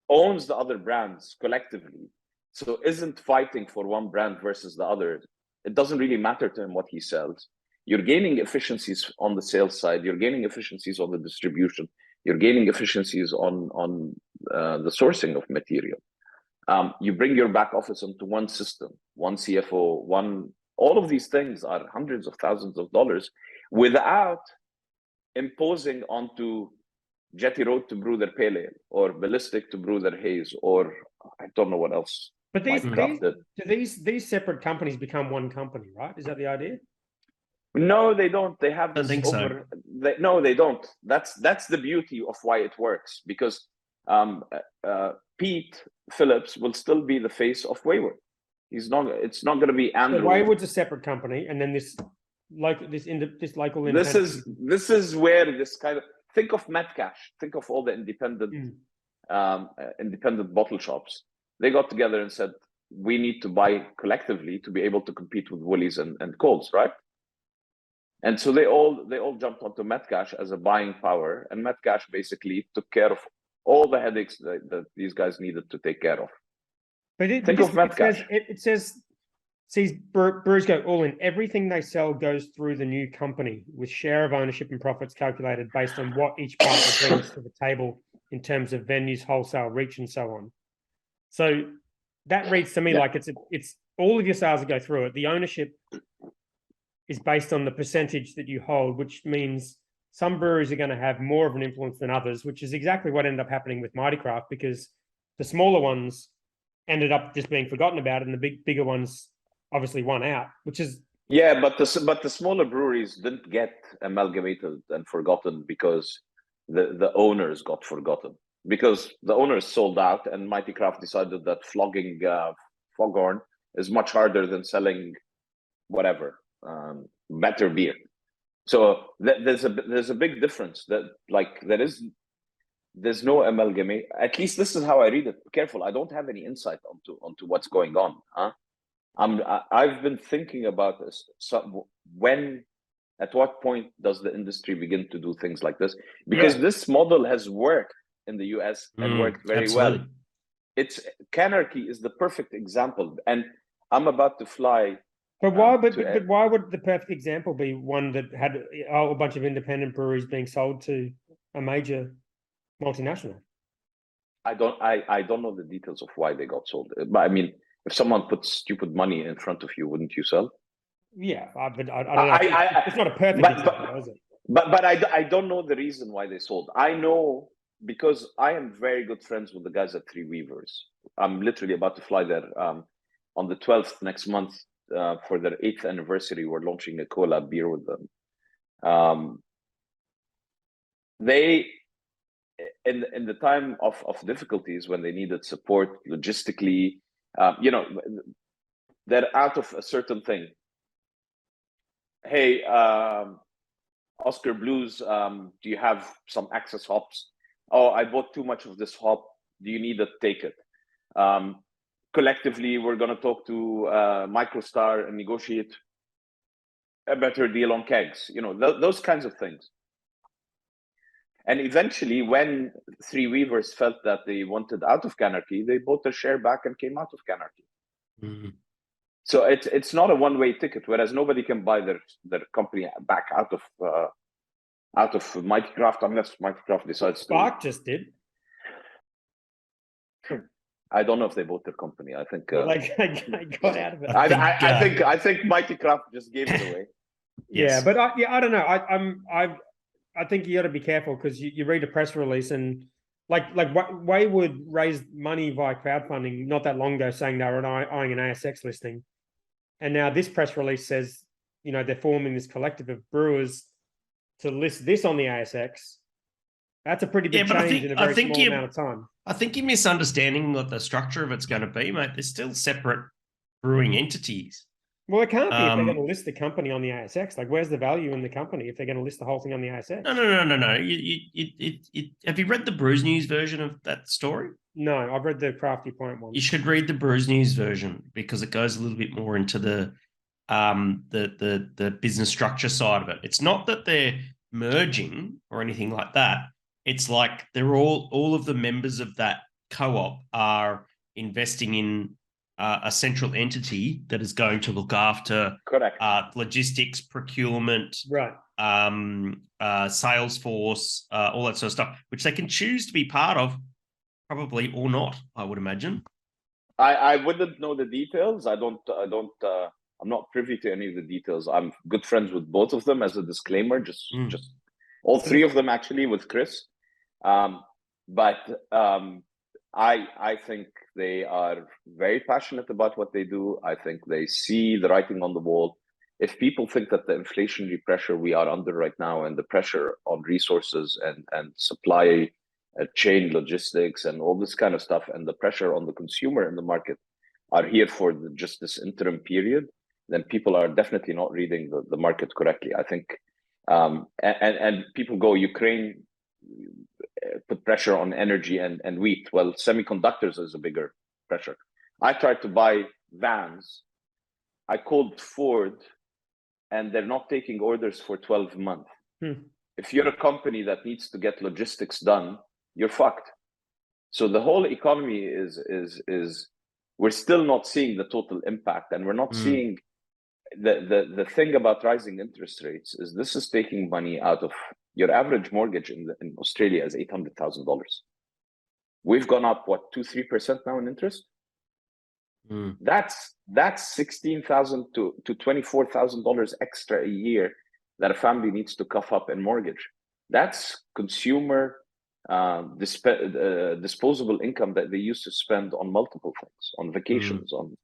owns the other brands collectively, so isn't fighting for one brand versus the other. It doesn't really matter to him what he sells. You're gaining efficiencies on the sales side. You're gaining efficiencies on the distribution. You're gaining efficiencies on the sourcing of material. You bring your back office into one system, one CFO, all of these things are hundreds of thousands of dollars without imposing onto Jetty Road to brew their pale ale, or Ballistic to brew their haze, or I don't know what else. But these separate companies become one company, right? Is that the idea? No, they don't. They have this No, they don't. That's the beauty of why it works, because Pete Phillips will still be the face of Wayward. He's not. It's not going to be Andrew. So Wayward's a separate company, and then this local independent. This is where this kind of, think of Metcash. Think of all the independent independent bottle shops. They got together and said, we need to buy collectively to be able to compete with Woolies and Coles, right? And so they all jumped onto Metcash as a buying power, and Metcash basically took care of all the headaches that these guys needed to take care of. But it says, sees brewers go all in. Everything they sell goes through the new company, with share of ownership and profits calculated based on what each partner brings to the table in terms of venues, wholesale reach, and so on. So that reads to me like it's all of your sales that go through it. The ownership is based on the percentage that you hold, which means some breweries are going to have more of an influence than others, which is exactly what ended up happening with Mighty Craft, because the smaller ones ended up just being forgotten about, and the bigger ones obviously won out, which is but the smaller breweries didn't get amalgamated and forgotten because the owners got forgotten, because the owners sold out, and Mighty Craft decided that flogging Foghorn is much harder than selling whatever better beer. So there's a big difference. That like there's no amalgamate. At least this is how I read it. Careful, I don't have any insight onto what's going on. I've been thinking about this. So at what point does the industry begin to do things like this? Because this model has worked in the US and worked very well. It's Canarchy is the perfect example, and I'm about to fly. But why? But why would the perfect example be one that had a bunch of independent breweries being sold to a major multinational? I don't know the details of why they got sold. But I mean, if someone puts stupid money in front of you, wouldn't you sell? Yeah, but I don't know. It's not a perfect example, is it? But I don't know the reason why they sold. I know because I am very good friends with the guys at Three Weavers. I'm literally about to fly there on the 12th next month for their 8th anniversary. We're launching a collab beer with them. They, in the time of difficulties, when they needed support logistically, they're out of a certain thing. Hey, Oscar Blues, do you have some excess hops? Oh, I bought too much of this hop. Do you need it? Take it. Collectively, we're going to talk to MicroStar and negotiate a better deal on kegs. Those kinds of things. And eventually, when Three Weavers felt that they wanted out of Canarchy, they bought their share back and came out of Canarchy. Mm-hmm. So it's not a one-way ticket. Whereas nobody can buy their company back out of Mighty Craft unless Mighty Craft decides Spark just did. I don't know if they bought their company. I think I got out of it. I think Mighty Craft just gave it away. Yes. Yeah, but I don't know. I think you got to be careful, because you read a press release and like Wayward raised money via crowdfunding not that long ago, saying they were eyeing an ASX listing, and now this press release says they're forming this collective of brewers to list this on the ASX. That's a pretty big change in a very small amount of time. I think you're misunderstanding what the structure of it's going to be, mate. They're still separate brewing entities. Well, it can't be if they're going to list the company on the ASX. Like, where's the value in the company if they're going to list the whole thing on the ASX? No. Have you read the Brews News version of that story? No, I've read the Crafty Point one. You should read the Brews News version, because it goes a little bit more into the business structure side of it. It's not that they're merging or anything like that. It's like they're all of the members of that co-op are investing in a central entity that is going to look after logistics, procurement, right, sales force, all that sort of stuff, which they can choose to be part of, probably, or not, I would imagine. I wouldn't know the details. I'm not privy to any of the details. I'm good friends with both of them, as a disclaimer, just all three of them actually, with Chris. But I think they are very passionate about what they do. I think they see the writing on the wall. if people think that the inflationary pressure we are under right now and the pressure on resources and supply chain logistics and all this kind of stuff and the pressure on the consumer in the market are here for just this interim period, then people are definitely not reading the market correctly. I think, and people go, Ukraine put pressure on energy and wheat. Well, semiconductors is a bigger pressure. I tried to buy vans. I called Ford, and they're not taking orders for 12 months. If you're a company that needs to get logistics done, you're fucked. So the whole economy is we're still not seeing the total impact, and we're not seeing the thing about rising interest rates is this is taking money out of your average mortgage in Australia is $800,000. We've gone up what 2-3% now in interest. That's $16,000 to $24,000 extra a year that a family needs to cough up in mortgage. That's consumer disposable income that they used to spend on multiple things, on vacations, on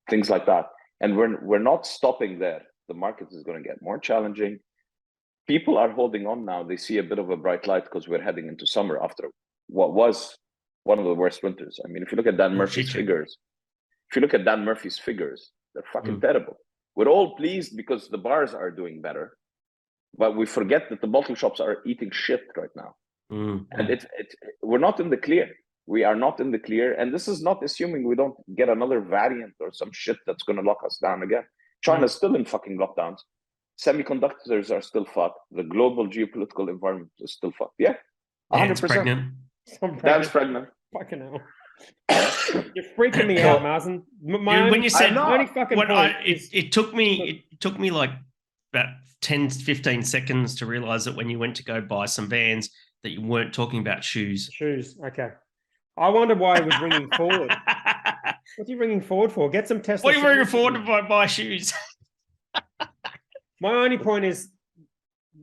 things like that. And we're not stopping there. The market is going to get more challenging. People are holding on now. They see a bit of a bright light because we're heading into summer after what was one of the worst winters. I mean, if you look at Dan Murphy's figures, they're fucking terrible. We're all pleased because the bars are doing better, but we forget that the bottle shops are eating shit right now. And we're not in the clear. We are not in the clear. And this is not assuming we don't get another variant or some shit that's going to lock us down again. China's still in fucking lockdowns. Semiconductors are still fucked. The global geopolitical environment is still fucked. Yeah, 100%. Dan's pregnant. Fucking hell. You're freaking me out, Mazen. When you said it took me like about 10-15 seconds to realize that when you went to go buy some Vans that you weren't talking about shoes. Okay. I wonder why it was ringing forward. What are you ringing forward for? Get some Tesla. What are you ringing forward to buy shoes? My only point is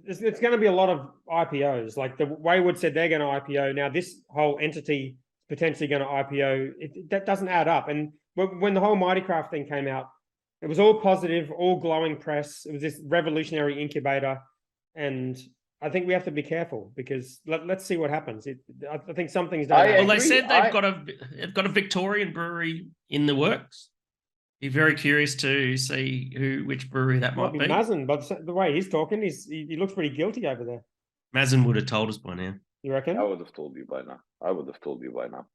it's going to be a lot of IPOs. Like the Wayward said, they're going to IPO. Now this whole entity potentially going to IPO. That doesn't add up. And when the whole Mighty Craft thing came out, it was all positive, all glowing press. It was this revolutionary incubator. And I think we have to be careful because let's see what happens. I think something's done. Well, they said they've got a Victorian brewery in the works. Be very curious to see which brewery that might be. Mazen, but the way he's talking, he looks pretty guilty over there. Mazen would have told us by now. You reckon? I would have told you by now.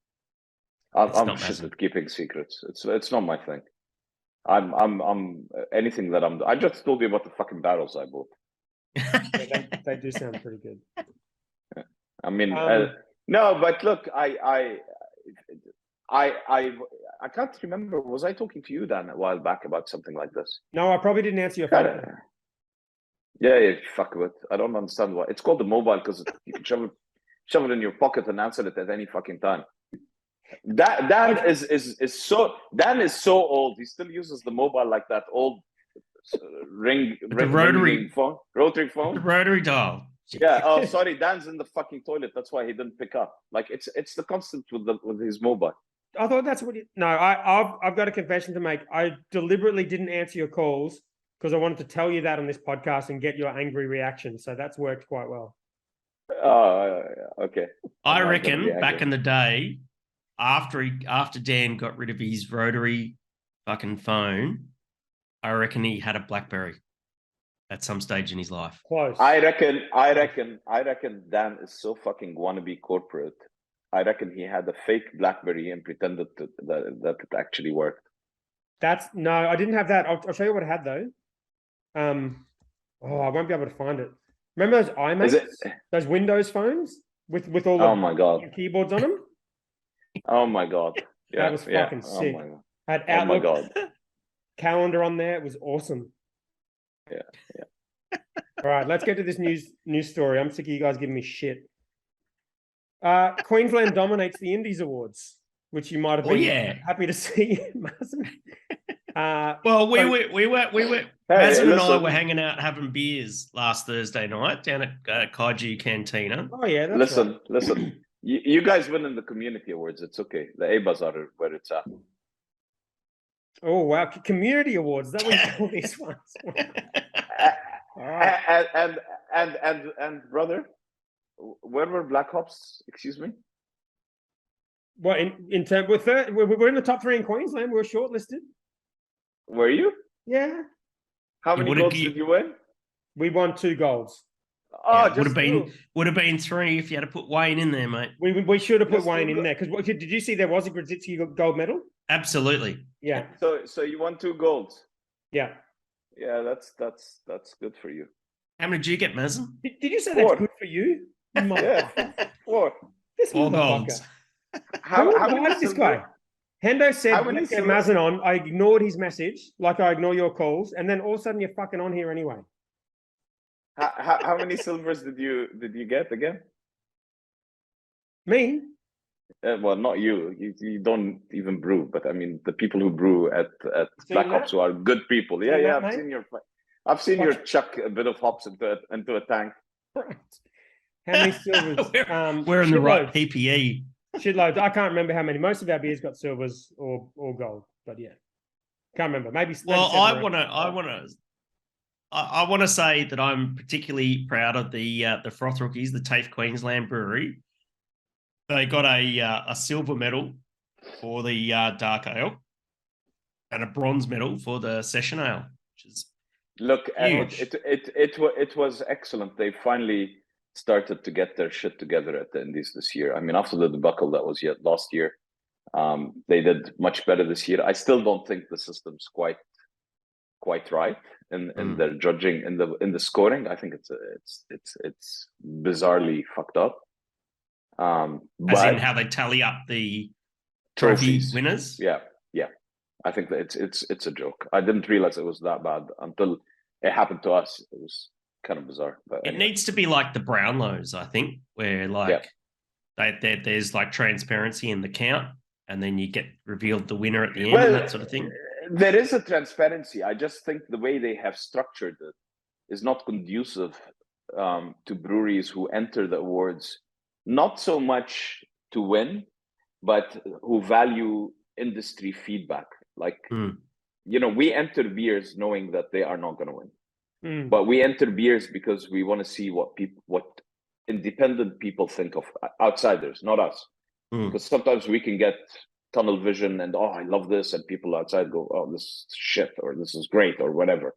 I'm shit at keeping secrets. It's not my thing. I'm anything that I just told you about the fucking barrels I bought. They do sound pretty good. I mean, no, but look, I can't remember. Was I talking to you, Dan, a while back about something like this? No, I probably didn't answer your phone. Yeah, fuck it. I don't understand why. It's called the mobile because you can shove it in your pocket and answer it at any fucking time. Dan is so old. He still uses the mobile like that old rotary phone. The rotary dial. Yeah. Oh, sorry. Dan's in the fucking toilet. That's why he didn't pick up. Like it's the constant with his mobile. I thought that's what. I've got a confession to make. I deliberately didn't answer your calls because I wanted to tell you that on this podcast and get your angry reaction. So that's worked quite well. Oh, okay. I reckon back in the day, after Dan got rid of his rotary fucking phone, I reckon he had a BlackBerry at some stage in his life. Close. I reckon Dan is so fucking wannabe corporate. I reckon he had a fake BlackBerry and pretended that it actually worked. No, I didn't have that. I'll show you what I had though. I won't be able to find it. Remember those iMacs? Those Windows phones with all the keyboards on them? Oh my God. Yeah, that was fucking sick. Oh my God. Had Outlook calendar on there. It was awesome. Yeah. All right, let's get to this news story. I'm sick of you guys giving me shit. Queensland dominates the Indies Awards, which you might have been happy to see. Well, we were Mazen and I were hanging out having beers last Thursday night down at Kaiju Cantina. Oh yeah, that's listen. You guys win in the community awards. It's okay. The A-Buzz are where it's at. Oh wow, community awards. Is that what you call these ones? All right. And brother, where were Black Hops? Excuse me. What in terms we're in the top 3 in Queensland. We're shortlisted. Were you? Yeah. How many golds did you win? We won 2 golds. Oh, Yeah, just would have been 3 if you had to put Wayne in there, mate. We should have put Just Wayne two in there because did you see there was a Gradzitsky gold medal? Absolutely. Yeah. So you won 2 golds. Yeah. Yeah, that's good for you. How many did you get, Mazen? Did you say 4. that's good for you? Yeah, 4. This 4 motherfucker. golds. How many Why this guy? Hendo said, How many "Let's get silver- Mazen on." I ignored his message, like I ignore your calls, and then all of a sudden you're fucking on here anyway. How many silvers did you get again? Me? Well, not you. You don't even brew, but I mean the people who brew at Black Hops who are good people. Yeah, that, I've seen your chuck a bit of hops into a tank. Right. How many silvers? We're in the right shitloads. PPE. Shitloads. I can't remember how many. Most of our beers got silvers or gold, but yeah, can't remember. Maybe. Well, maybe I want to say that I'm particularly proud of the Froth Rookies, the TAFE Queensland Brewery. They got a silver medal for the dark ale and a bronze medal for the session ale, which is Look, huge. it was excellent. They finally started to get their shit together at the Indies this year. I mean, after the debacle that was last year, they did much better this year. I still don't think the system's quite right in their judging in the scoring. I think it's bizarrely fucked up. As in how they tally up the trophy winners. Yeah. I think that it's a joke. I didn't realize it was that bad until it happened to us. It was kind of bizarre. But it needs to be like the Brownlows, I think, where there's like transparency in the count, and then you get revealed the winner at the end and that sort of thing. There is a transparency. I just think the way they have structured it is not conducive to breweries who enter the awards, not so much to win, but who value industry feedback. Like, we enter beers knowing that they are not going to win, but we enter beers because we want to see what independent people think of outsiders, not us. Because sometimes we can get tunnel vision and I love this, and people outside go, oh, this is shit, or this is great, or whatever.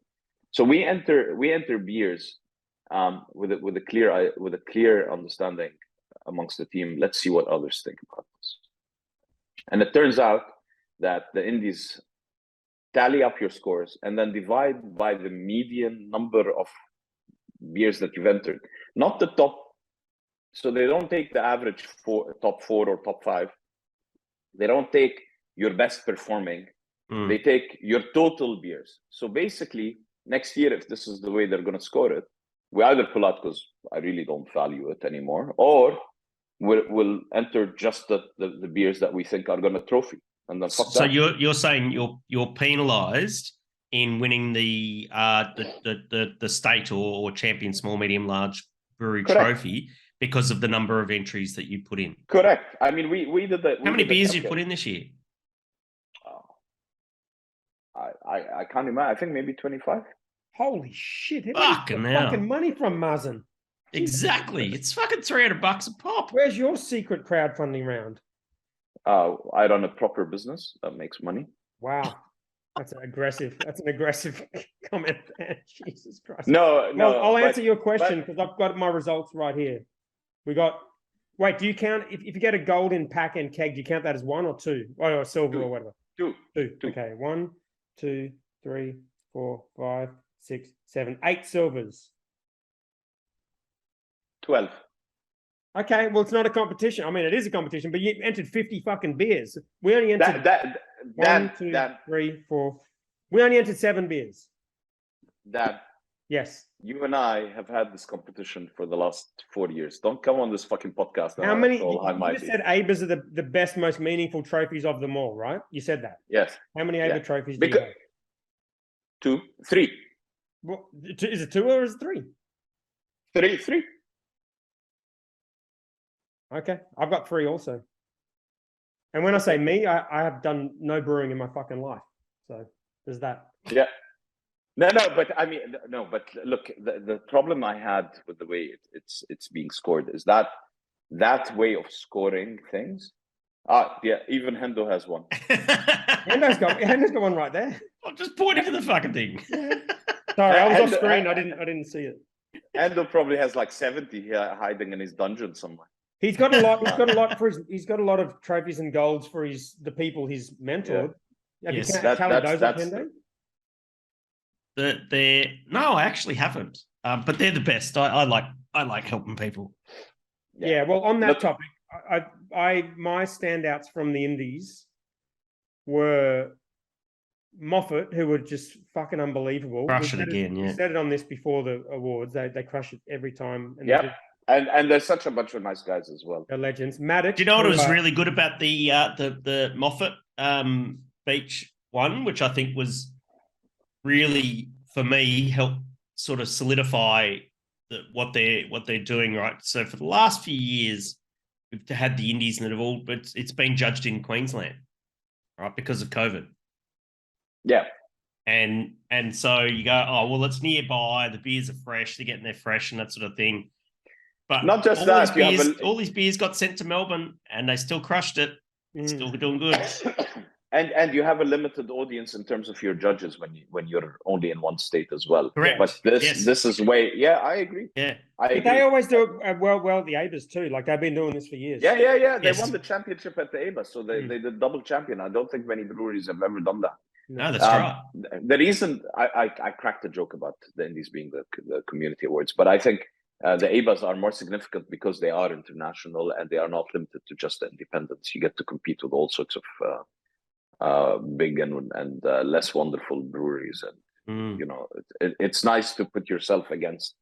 So we enter beers with a clear understanding amongst the team. Let's see what others think about this. And it turns out that the Indies tally up your scores and then divide by the median number of beers that you've entered, not the top. So they don't take the average top 4 or top 5. They don't take your best performing. They take your total beers. So basically, next year, if this is the way they're going to score it, we either pull out because I really don't value it anymore, or we'll enter just the beers that we think are going to trophy. And then so you're saying you're penalised in winning the state or champion small, medium, large brewery trophy because of the number of entries that you put in. Correct. I mean, we did that. How many beers did you put in this year? I can't imagine. I think maybe 25. Holy shit! Fucking hell. Fucking money from Mazen. Exactly. It's fucking $300 a pop. Where's your secret crowdfunding round? I run a proper business that makes money. Wow. That's an aggressive comment there. Jesus Christ. No. I'll answer your question because I've got my results right here. Wait, do you count, if you get a gold in pack and keg, do you count that as 1 or 2? Or silver 2. or whatever? 2. Okay, 1, 2, 3, 4, 5, 6, 7, 8 silvers. 12. Okay, well, it's not a competition. I mean, it is a competition, but you entered 50 fucking beers. We only entered 1, 2, 3, 4. We only entered 7 beers. Dad. Yes. You and I have had this competition for the last 4 years. Don't come on this fucking podcast. How many? You just said ABAs are the best, most meaningful trophies of them all, right? You said that. Yes. How many ABA trophies do you have? 2, 3. Well, is it 2 or is it 3? 3. Okay, I've got 3 also. And when I say me, I have done no brewing in my fucking life. So there's that. Yeah. No, but I mean, no, but look, the problem I had with the way it's being scored is that way of scoring things. Yeah, even Hendo has one. Hendo's got one right there. I'm just pointing to the fucking thing. Sorry, I was off Hendo- screen. I didn't see it. Hendo probably has like 70 hiding in his dungeon somewhere. He's got a lot. He's got a lot of trophies and golds for the people he's mentored. Have Yes, you counted those up, that's Hendo? No, I actually haven't. But they're the best. I like helping people. Yeah. Well, on that Look- topic, my standouts from the indies were Moffat, who were just fucking unbelievable. Crush it again, We yeah. said it on this before the awards. They crush it every time. And Yeah. And there's such a bunch of nice guys as well. they're legends. Maddox. Do you know what was really good about the Moffat beach one, which I think was really, for me, helped sort of solidify what they're doing, right? So for the last few years, we've had the indies and it's been judged in Queensland, right, because of COVID. Yeah. And so you go, oh well, it's nearby. The beers are fresh. They're getting there fresh and that sort of thing. But Not just that, all these beers got sent to Melbourne, and they still crushed it. Still doing good. And you have a limited audience in terms of your judges when you're only in one state as well. Correct. But this is way. Yeah, I agree. Yeah. But they always do it well at the ABAs too. Like they've been doing this for years. Yeah. They Yes. won the championship at the ABA, so they did double champion. I don't think many breweries have ever done that. No, that's right. The reason I cracked a joke about the Indies being the community awards, but I think the ABAs are more significant because they are international and they are not limited to just the independents. You get to compete with all sorts of big and less wonderful breweries, and you know it's nice to put yourself against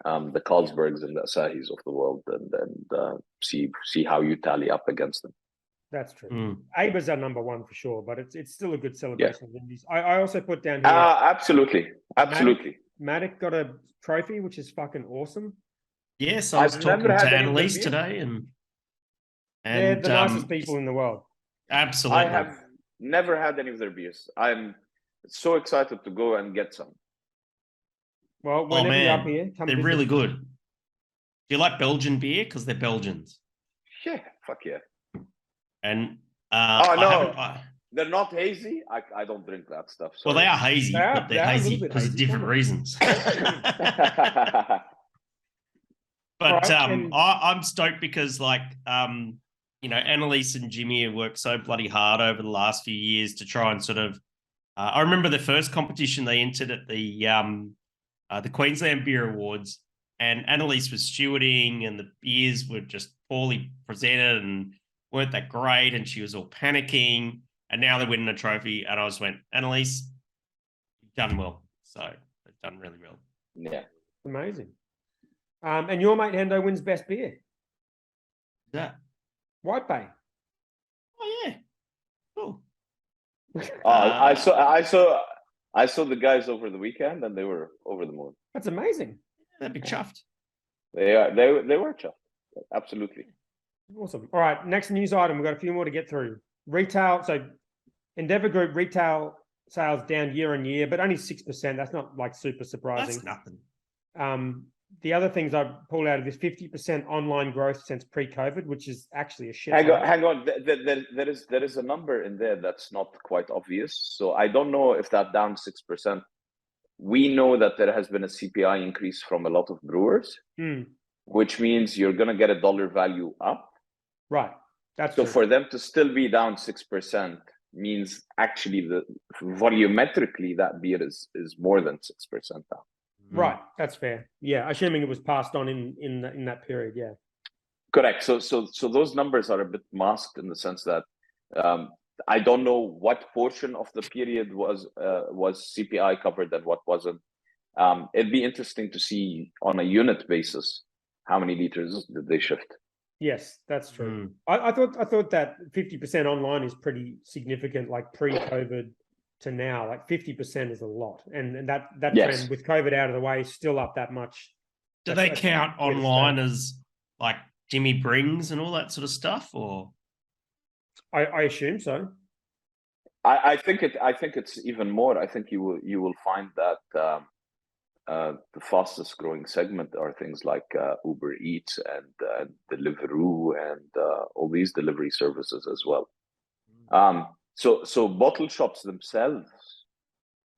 the Carlsbergs and the Asahis of the world, and see how you tally up against them. That's true. ABAs are number one for sure, but it's still a good celebration of indies. I also put down here. Absolutely. Matic got a trophy, which is fucking awesome. Yes, I was talking to Annalise today, and they're the nicest people in the world. Absolutely. I have never had any of their beers. I'm so excited to go and get some. Well, whenever you're up here, come they're visit. really good. Do you like Belgian beer? Because they're Belgians. Yeah, fuck yeah. And they're not hazy. I don't drink that stuff. Well, they are hazy, but they're hazy because of different reasons. But I'm stoked because, like, Annalise and Jimmy have worked so bloody hard over the last few years to try and sort of. I remember the first competition they entered at the Queensland Beer Awards, and Annalise was stewarding, and the beers were just poorly presented and weren't that great, and she was all panicking. And now they're winning a trophy, and I just went, Annalise, you've done well. So they've done really well. Yeah, amazing. And your mate Hendo wins best beer. That White Bay. Oh yeah, cool. I saw the guys over the weekend, and they were over the moon. That's amazing. They'd be chuffed. They were chuffed. Absolutely. Awesome. All right, next news item. We've got a few more to get through. Retail. So Endeavour Group retail sales down year on year, but only 6%. That's not like super surprising. That's nothing. The other things I pulled out of this 50% online growth since pre-COVID, which is actually a shit. Hang on. There is a number in there that's not quite obvious. So I don't know if that down 6%. We know that there has been a CPI increase from a lot of brewers, which means you're going to get a dollar value up. Right. That's so true. For them to still be down 6% means actually volumetrically that beer is more than 6% down. Right, that's fair. Yeah, assuming it was passed on in that period. Yeah, correct. So those numbers are a bit masked in the sense that I don't know what portion of the period was CPI covered and what wasn't. It'd be interesting to see on a unit basis how many liters did they shift. Yes, that's true. I thought that 50% online is pretty significant, like pre-COVID to now. Like 50% is a lot, and that yes. trend with COVID out of the way is still up that much. Do they count online as like Jimmy Brings and all that sort of stuff, or? I assume so. I think it's even more. I think you will find that the fastest growing segment are things like Uber Eats and Deliveroo and all these delivery services as well. So bottle shops themselves,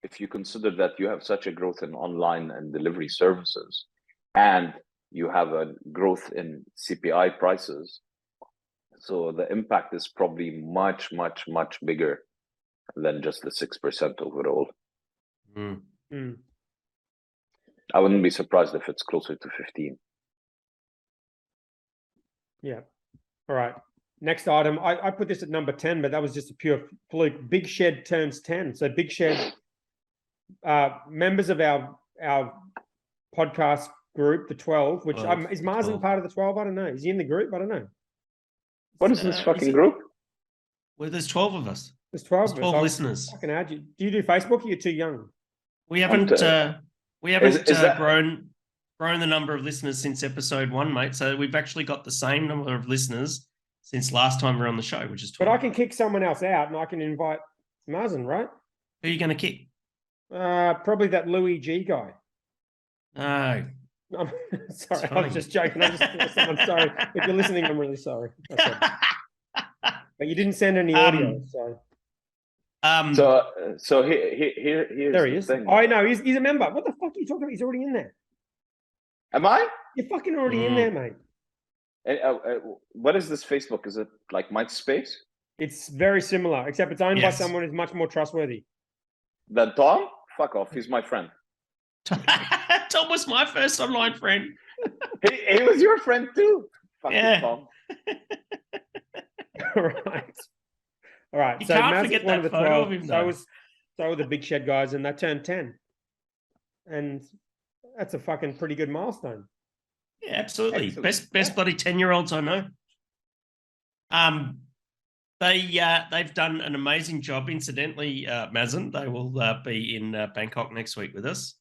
if you consider that you have such a growth in online and delivery services, and you have a growth in CPI prices, so the impact is probably much, much, much bigger than just the 6% overall. I wouldn't be surprised if it's closer to 15. Yeah. All right. Next item. I put this at number 10, but that was just a pure fluke. Big Shed turns 10. So Big Shed, members of our podcast group, the 12, which is Mazen part of the 12? I don't know. Is he in the group? I don't know. What is this fucking group? Well, there's 12 of us. There's 12 of us. 12 listeners. I can add you. Do you do Facebook or you're too young? We haven't grown the number of listeners since episode 1, mate. So we've actually got the same number of listeners since last time we were on the show, which is 12. But I can kick someone else out and I can invite Mazen, right? Who are you going to kick? Probably that Louis G guy. No. I'm sorry, I was just joking. I'm sorry. If you're listening, I'm really sorry. Okay. But you didn't send any audio, so. So here's there he is. thing. I know he's a member. What the fuck are you talking about? He's already in there. Am I? You're fucking already in there, mate. What is this Facebook? Is it like MySpace? It's very similar, except it's owned by Yes. someone who's much more trustworthy. Then Tom? Fuck off. He's my friend. Tom was my first online friend. He was your friend too. Fucking Yeah. Tom. All right. All right. You so can't Maz's forget one that of the photo 12. of him, So though. were the Big Shed guys, and they turned 10. And that's a fucking pretty good milestone. Yeah, absolutely. Excellent. Best bloody 10-year-olds I know. They've done an amazing job. Incidentally, Mazen, they will be in Bangkok next week with us.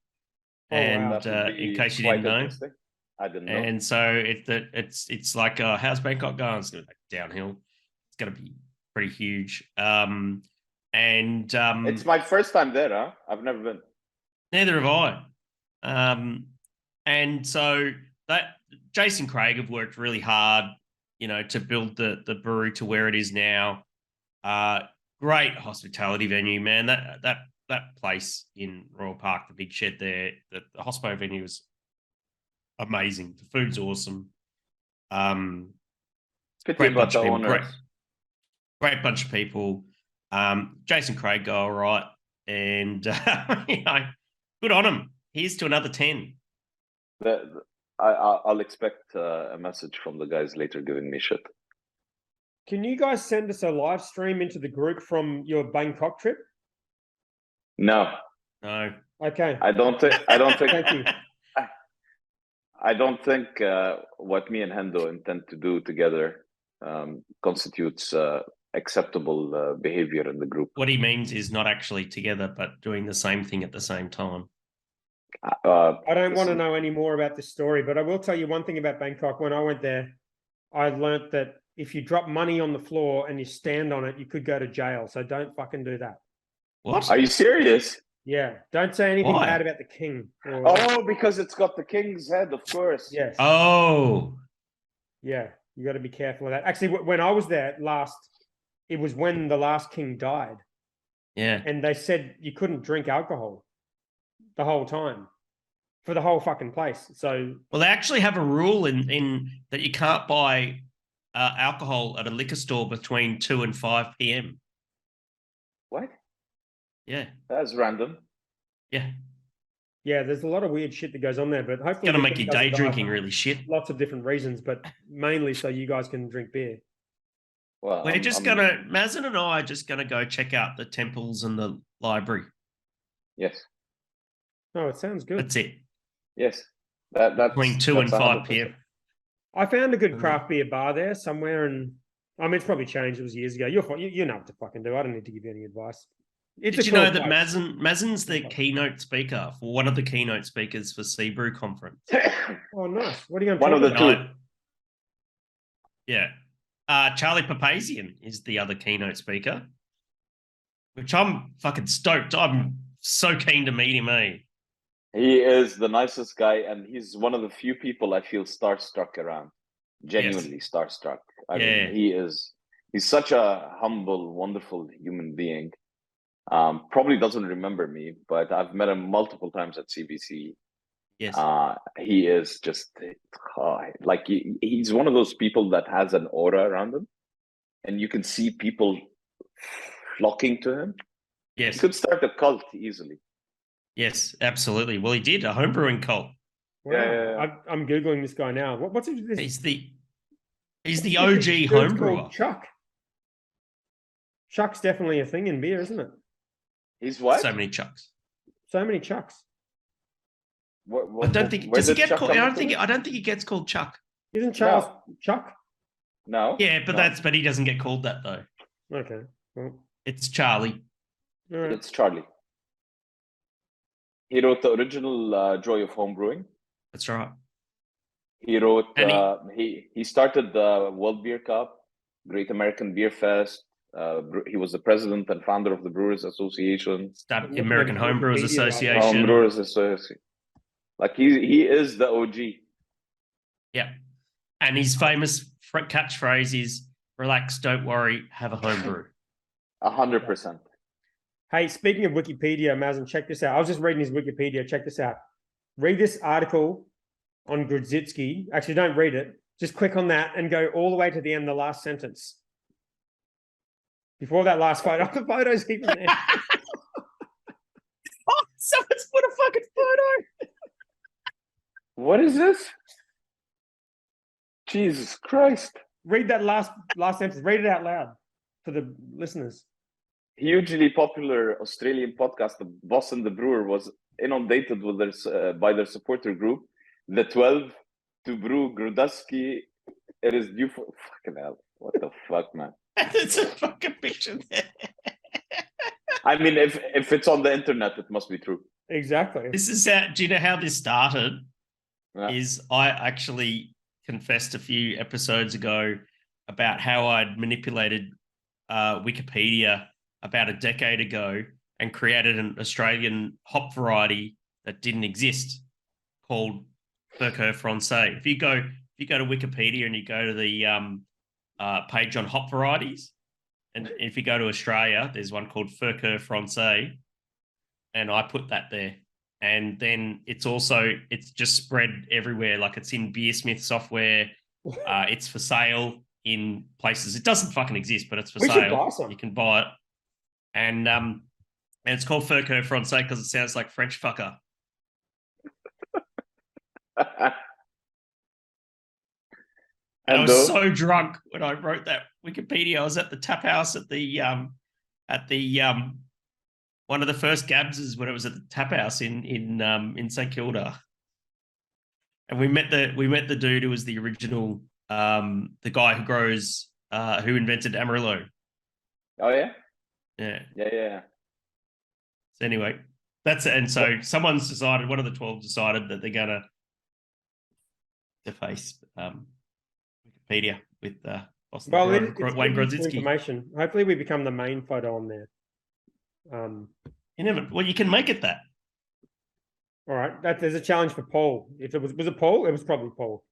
Oh, wow. And That would be in case you quite didn't know, interesting. I didn't know. and so it's like, how's Bangkok going? It's going to be downhill. It's going to be pretty huge. It's my first time there, huh? I've never been. Neither have I. And so that Jason Craig have worked really hard, to build the brewery to where it is now. Great hospitality venue, man. That place in Royal Park, the Big Shed there, the hospo venue is amazing. The food's awesome. Great bunch of people. Great bunch of people. Jason Craig go all right, and good on him. Here's to another 10. I'll expect a message from the guys later giving me shit. Can you guys send us a live stream into the group from your Bangkok trip? No. Okay. I don't think. Thank you. I don't think what me and Hendo intend to do together constitutes acceptable behavior in the group. What he means is not actually together, but doing the same thing at the same time. I don't want to know any more about this story, but I will tell you one thing about Bangkok. When I went there, I learnt that if you drop money on the floor and you stand on it, you could go to jail. So don't fucking do that. What? Are you serious? Yeah. Don't say anything Why? bad about the king. Oh, because it's got the king's head, of course. Yes. Oh. Yeah. You got to be careful of that. Actually, when I was there last, it was when the last king died. Yeah. And they said you couldn't drink alcohol the whole time for the whole fucking place. So, Well, they actually have a rule in that you can't buy alcohol at a liquor store between 2 and 5 p.m. What? Yeah. That's random. Yeah. yeah, there's a lot of weird shit that goes on there, but hopefully Going to the make king your doesn't day die drinking for really shit. lots of different reasons, but mainly so you guys can drink beer. Well, We're just going to, Mazen and I are just going to go check out the temples and the library. Yes. Oh, it sounds good. That's it. Yes. That's Between 2 and that's 5 100%. p.m. I found a good craft beer bar there somewhere, and I mean, it's probably changed. It was years ago. You know what to fucking do. I don't need to give you any advice. It's Did a you know cool that place. Mazen's the keynote speaker for one of the keynote speakers for Seabrew Conference? Oh, nice. What are you going to One talk of the about? two. Yeah. Charlie Papazian is the other keynote speaker. which I'm fucking stoked. I'm so keen to meet him, eh? He is the nicest guy, and he's one of the few people I feel starstruck around. Genuinely starstruck. I mean, he's such a humble, wonderful human being. Probably doesn't remember me, but I've met him multiple times at CBC. Yes. He is just like he's one of those people that has an aura around him, and you can see people flocking to him. Yes. He could start a cult easily. Yes, absolutely. Well, he did a homebrewing cult. Wow. Yeah. I'm googling this guy now. What's this? He's the what's OG this dude's homebrewer. called Chuck. Chuck's definitely a thing in beer, isn't it? He's what? So many Chucks. So many Chucks. What, I don't think does he get called. I don't think he gets called Chuck. Isn't Charles Chuck? No. Yeah, but he doesn't get called that though. Okay. Well, It's Charlie. all right. It's Charlie. He wrote the original Joy of Homebrewing. That's right. He wrote. And he started the World Beer Cup, Great American Beer Fest. He was the president and founder of the Brewers Association. Started the American Wikipedia Homebrewers right Association. Brewers Association. Like he is the OG. Yeah. And his famous catchphrase is "Relax, don't worry, have a homebrew." 100%. Hey, speaking of Wikipedia, Mazen, check this out. I was just reading his Wikipedia. Check this out. Read this article on Grudzitsky. Actually, don't read it. Just click on that and go all the way to the end, the last sentence. Before that last photo, the photo's even there. Oh, someone's put a fucking photo. What is this? Jesus Christ. Read that last sentence. Read it out loud for the listeners. Hugely popular Australian podcast, The Boss and the Brewer, was inundated with by their supporter group, the 12 to brew Grudzitsky. It is due for fucking hell. What the fuck, man? There's a fucking picture there. I mean, if it's on the internet, it must be true. Exactly. This is how. Do you know how this started? Yeah. Is I actually confessed a few episodes ago about how I'd manipulated Wikipedia about a decade ago and created an Australian hop variety that didn't exist called Furco Francais. If you go to Wikipedia and you go to the page on hop varieties, and if you go to Australia, there's one called Furco Francais, and I put that there. And then it's just spread everywhere. Like it's in Beersmith software. It's for sale in places. It doesn't fucking exist, but it's for sale. You can buy it. And it's called Furco Francais because it sounds like French fucker. And I was so drunk when I wrote that Wikipedia. I was at the tap house at the one of the first Gabses when it was at the tap house in St Kilda, and we met the dude who was the original the guy who invented Amarillo. Oh yeah. Yeah. So anyway, that's it. And so someone's decided, one of the 12 decided that they're gonna deface Wikipedia with Boston Wayne Grodzitsky. Information. Hopefully, we become the main photo on there. You can make it that. All right, there's a challenge for Paul. If it was it Paul? It was probably Paul.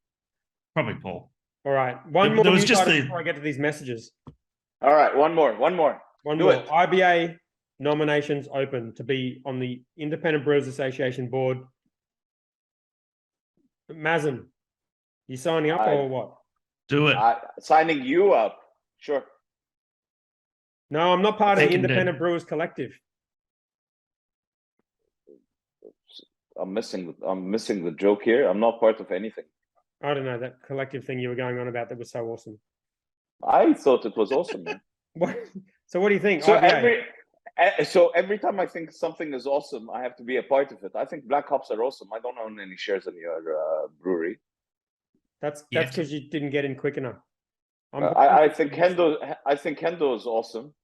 Probably Paul. All right, one more. There was just before I get to these messages. All right, one more. Do it. IBA nominations open to be on the Independent Brewers Association board. Mazen, you signing up or what? Do it. Signing you up. Sure. No, I'm not part of the Independent Brewers Collective. I'm missing the joke here. I'm not part of anything. I don't know, that collective thing you were going on about that was so awesome. I thought it was awesome, man. So what do you think? So every time I think something is awesome, I have to be a part of it. I think black hops are awesome. I don't own any shares in your brewery. That's because you didn't get in quick enough. I think Hendo is awesome.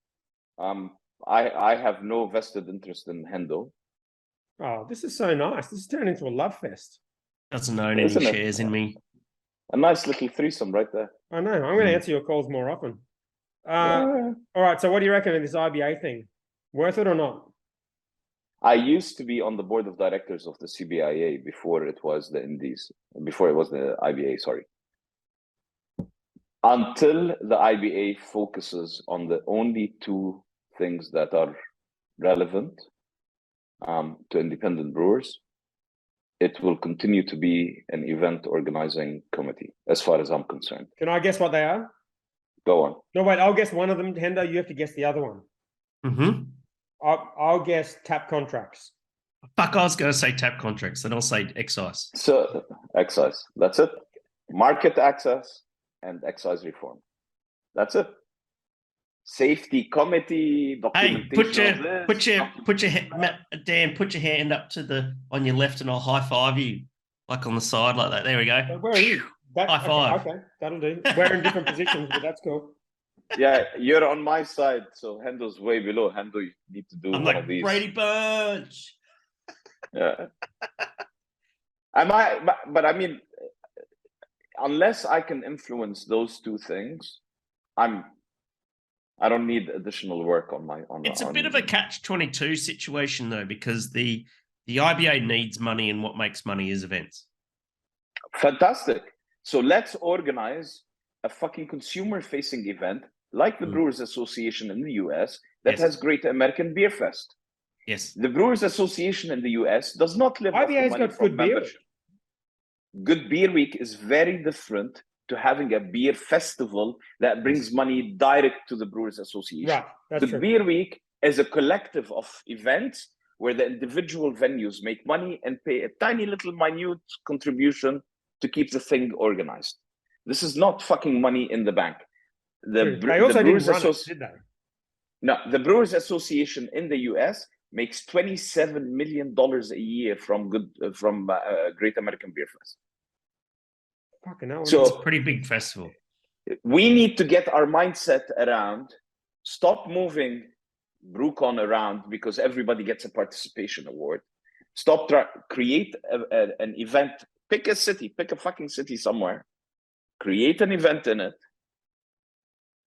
I have no vested interest in Hendo. Oh, this is so nice. This is turning into a love fest. Doesn't own any shares in me. A nice little threesome right there. I know. I'm going to answer your calls more often. All right. So what do you reckon of this IBA thing? Worth it or not? I used to be on the board of directors of the CBIA before it was the Indies, before it was the IBA, sorry. Until the IBA focuses on the only two things that are relevant to independent brewers, it will continue to be an event organizing committee, as far as I'm concerned. Can I guess what they are? Go on. No, wait, I'll guess one of them, Hendo. You have to guess the other one. Mm-hmm. I'll guess tap contracts. Fuck, I was going to say tap contracts, and I'll say excise. So, excise. That's it. Market access and excise reform. That's it. Safety committee, Hey, documentation. put your Dan, put your hand up on your left, and I'll high five you, like on the side, like that. There we go. So where are you? High five. Okay, that'll do. We're in different positions, but that's cool. Yeah, you're on my side, so Hendo's way below. Hendo, you need to do I'm one like of these. Brady Bunch. Yeah. But I mean, unless I can influence those two things, I don't need additional work on my on. It's a bit of a catch-22 situation though, because the IBA needs money, and what makes money is events. Fantastic. So let's organize a fucking consumer-facing event like the Brewers Association in the US that has Great American Beer Fest. Yes. The Brewers Association in the US does not live off the IBA's money got from good beer. membership. Good Beer Week is very different to having a beer festival that brings money direct to the Brewers Association. Right, that's Good true. Beer Week is a collective of events where the individual venues make money and pay a tiny little minute contribution to keep the thing organized. This is not fucking money in the bank. They also didn't run it, did they? No, the Brewers Association in the US makes $27 million a year from Great American Beer Fest. Fucking hell. So It's a pretty big festival. we need to get our mindset around, stop moving BrewCon around because everybody gets a participation award. Create an event, pick a city, pick a fucking city somewhere, create an event in it,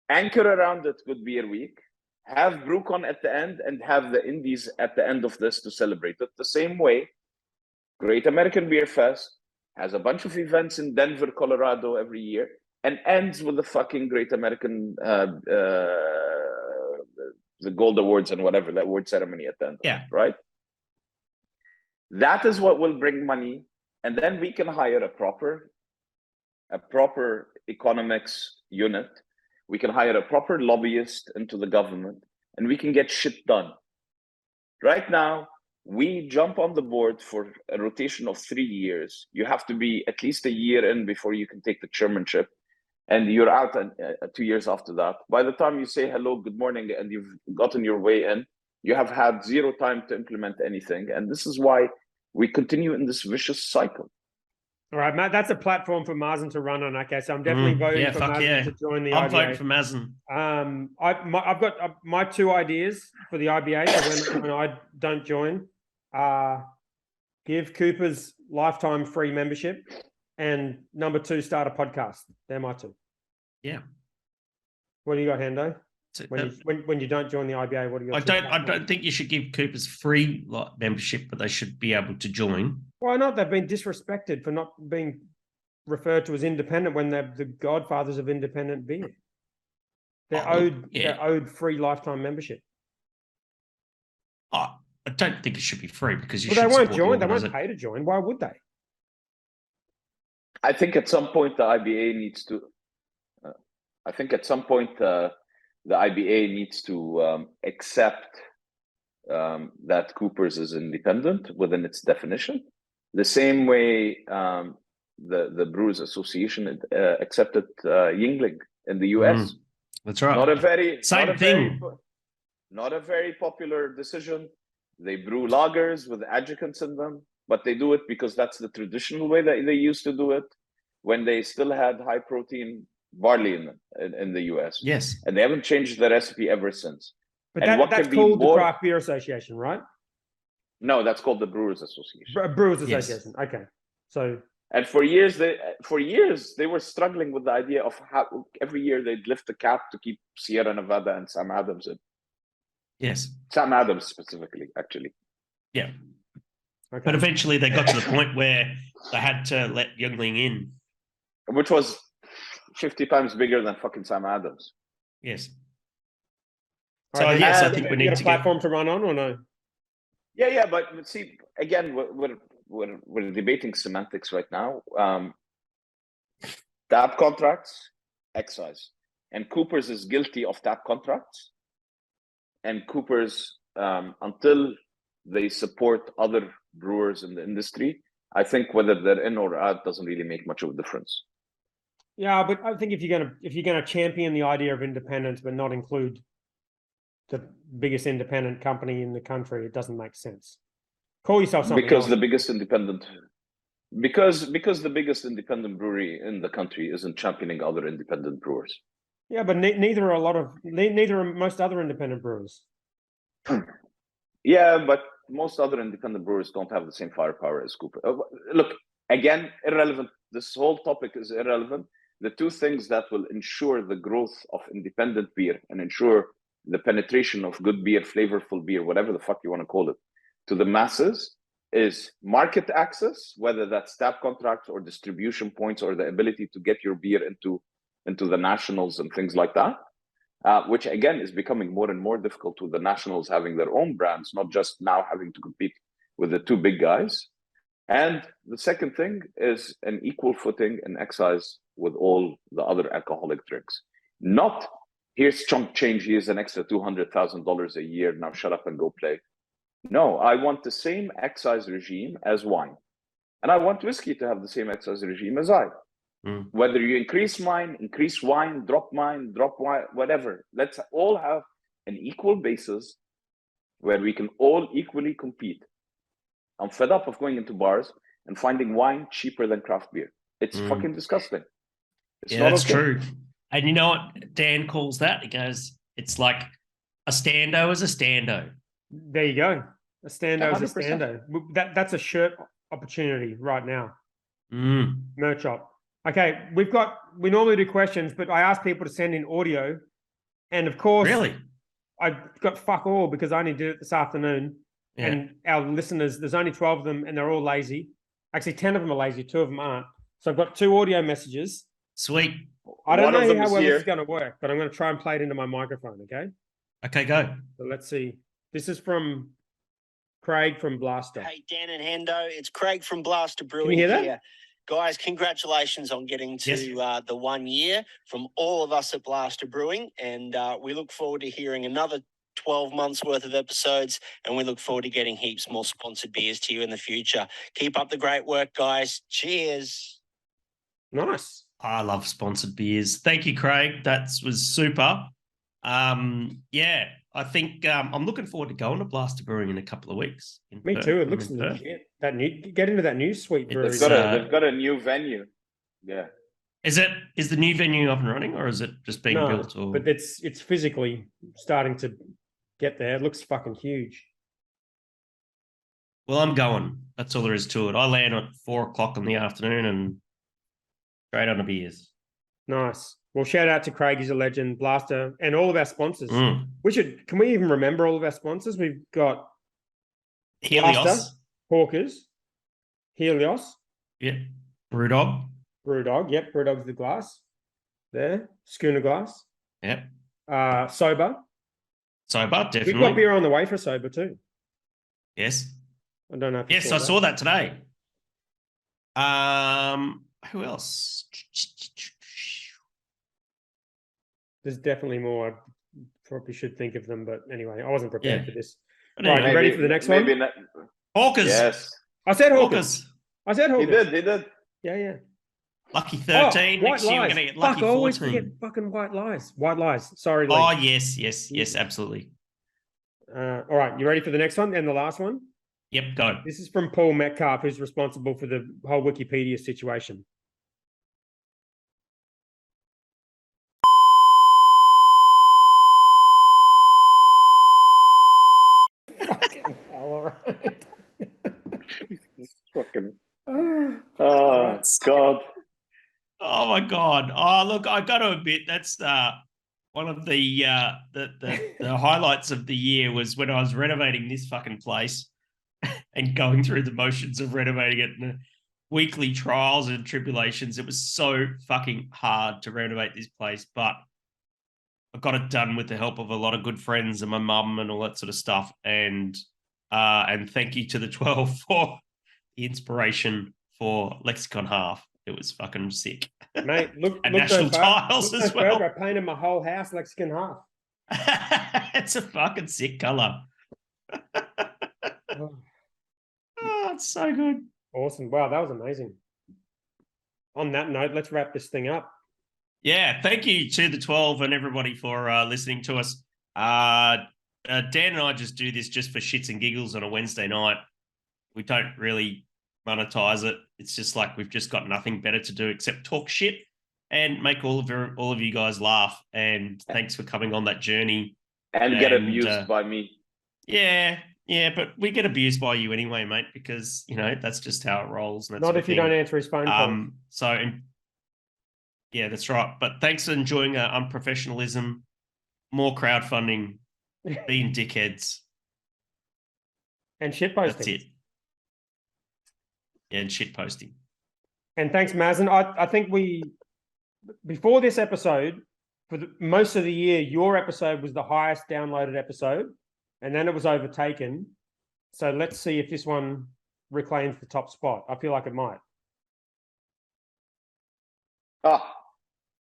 anchor around it Good Beer Week, have BrewCon at the end, and have the Indies at the end of this to celebrate it. The same way, Great American Beer Fest has a bunch of events in Denver, Colorado every year, and ends with the fucking Great American, the Gold Awards and whatever, that award ceremony at the end. Yeah. Right? That is what will bring money. And then we can hire a proper economics unit. We can hire a proper lobbyist into the government, and we can get shit done. Right now, we jump on the board for a rotation of 3 years. You have to be at least a year in before you can take the chairmanship, and you're out 2 years after that. By the time you say hello, good morning, and you've gotten your way in, you have had zero time to implement anything. And this is why we continue in this vicious cycle. All right, Matt, that's a platform for Mazen to run on. Okay, so I'm definitely voting for Mazen to join the IBA. I'm voting for Mazen. I've got my two ideas for the IBA. So when I don't join, give Coopers lifetime free membership, and number 2, start a podcast. They're my two. Yeah. What do you got, Hendo? So, When you don't join the IBA, what do you got? I don't think you should give Coopers free membership, but they should be able to join. Why not? They've been disrespected for not being referred to as independent when they're the godfathers of independent beer. They're owed free lifetime membership. I don't think it should be free because they won't join. They won't pay to join. Why would they? I think at some point the IBA needs to. The IBA needs to accept that Coopers is independent within its definition, the same way the Brewers Association accepted Yingling in the US. That's right. Not a very popular decision. They brew lagers with adjuvants in them, but they do it because that's the traditional way that they used to do it when they still had high protein barley in the US. Yes. And they haven't changed the recipe ever since. But that's called the Craft Beer Association, right? No, that's called the Brewers Association. Brewers Association. Yes. Okay. So. And for years they were struggling with the idea of how every year they'd lift the cap to keep Sierra Nevada and Sam Adams in. Yes. Sam Adams specifically, actually. Yeah. Okay. But eventually they got to the point where they had to let Youngling in. Which was 50 times bigger than fucking Sam Adams. Yes. All So right, yes, I you think we got need a to platform to run on or no? Yeah, but see, again, we're debating semantics right now. Tap contracts, excise, and Coopers is guilty of tap contracts, and Coopers, until they support other brewers in the industry, I think whether they're in or out doesn't really make much of a difference. Yeah, but I think if you're gonna champion the idea of independence but not include the biggest independent company in the country, it doesn't make sense. Call yourself something Because else. the biggest independent, because the biggest independent brewery in the country isn't championing other independent brewers. Yeah, but neither are most other independent brewers. Yeah, but most other independent brewers don't have the same firepower as Cooper. Look, again, irrelevant. This whole topic is irrelevant. The two things that will ensure the growth of independent beer and ensure the penetration of good beer, flavorful beer, whatever the fuck you want to call it, to the masses is market access, whether that's tap contracts or distribution points or the ability to get your beer into the nationals and things like that. Which again is becoming more and more difficult with the nationals having their own brands, not just now having to compete with the two big guys. And the second thing is an equal footing and excise with all the other alcoholic drinks. Not here's chunk change, here's an extra $200,000 a year, now shut up and go play. No, I want the same excise regime as wine. And I want whiskey to have the same excise regime as I. Whether you increase wine, drop wine, whatever. Let's all have an equal basis where we can all equally compete. I'm fed up of going into bars and finding wine cheaper than craft beer. It's fucking disgusting. It's yeah, that's true. And you know what Dan calls that? He goes, it's like a stando is a stando. There you go. A stando is a 100%. stando. That's a shirt opportunity right now. Merch op. Okay, we normally do questions, but I asked people to send in audio. And of course, Really? I got fuck all because I only did it this afternoon. Yeah. And our listeners, there's only 12 of them and they're all lazy. Actually, 10 of them are lazy, 2 of them aren't. So I've got 2 audio messages. Sweet. I don't know how well this is going to work, but I'm going to try and play it into my microphone, okay? Okay, go. So let's see. This is from Craig from Blaster. Hey, Dan and Hendo, it's Craig from Blaster Brewing. Can you hear that? Here. Guys, congratulations on getting to the 1 year from all of us at Blaster Brewing. And we look forward to hearing another 12 months worth of episodes. And we look forward to getting heaps more sponsored beers to you in the future. Keep up the great work, guys. Cheers. Nice. I love sponsored beers. Thank you, Craig. That was super. Yeah, I think I'm looking forward to going to Blaster Brewing in a couple of weeks. Me too. It looks legit. Get into that new sweet brewery. They've got a new venue. Yeah. Is the new venue up and running, or is it just being built? Or... But it's physically starting to get there. It looks fucking huge. Well, I'm going. That's all there is to it. I land at 4:00 in the afternoon and straight on the beers. Nice. Well, shout out to Craig. He's a legend. Blaster and all of our sponsors. Can we even remember all of our sponsors? We've got Helios, Blaster, Hawkers, Helios. Yep. Brewdog. Yep. Brewdog's the glass. There. Schooner Glass. Yep. Sober. Definitely. We've got beer on the way for Sober too. Yes. I don't know if I saw that today. Who else? There's definitely more. I probably should think of them, but anyway, I wasn't prepared for this. Anyway, right, you ready for the next one? Hawkers. Yes. I said Hawkers. He did. Yeah. Lucky 13. Next year we're going to get lucky 14. I always forget fucking white lies. White lies. Sorry, Lee. Oh, yes, absolutely. All right, you ready for the next one and the last one? Yep, go. This is from Paul Metcalf, who's responsible for the whole Wikipedia situation. Fucking hell, all right. Fucking. Oh, God. Oh, my God. Oh, look, I got to admit, that's one one of the highlights of the year was when I was renovating this fucking place and going through the motions of renovating it and the weekly trials and tribulations. It was so fucking hard to renovate this place, but I got it done with the help of a lot of good friends and my mum and all that sort of stuff. And thank you to the 12 for the inspiration for Lexicon Half. It was fucking sick. Mate, look and look National no Tiles as well. I painted my whole house Lexicon Half. It's a fucking sick color. Oh, it's so good. awesome. Wow, that was amazing. On that note, let's wrap this thing up. Yeah, thank you to the 12 and everybody for listening to us. Dan and I just do this just for shits and giggles on a Wednesday night. We don't really monetize it. It's just like we've just got nothing better to do except talk shit and make all of you guys laugh. And thanks for coming on that journey. And get abused by me. Yeah, but we get abused by you anyway, mate, because that's just how it rolls. And Not if you don't answer his phone call. Yeah, that's right. But thanks for enjoying unprofessionalism, more crowdfunding, being dickheads. And shit posting. That's it. And shit posting. And thanks, Mazen. I think before this episode, for most of the year, your episode was the highest downloaded episode, and then it was overtaken. So let's see if this one reclaims the top spot. I feel like it might.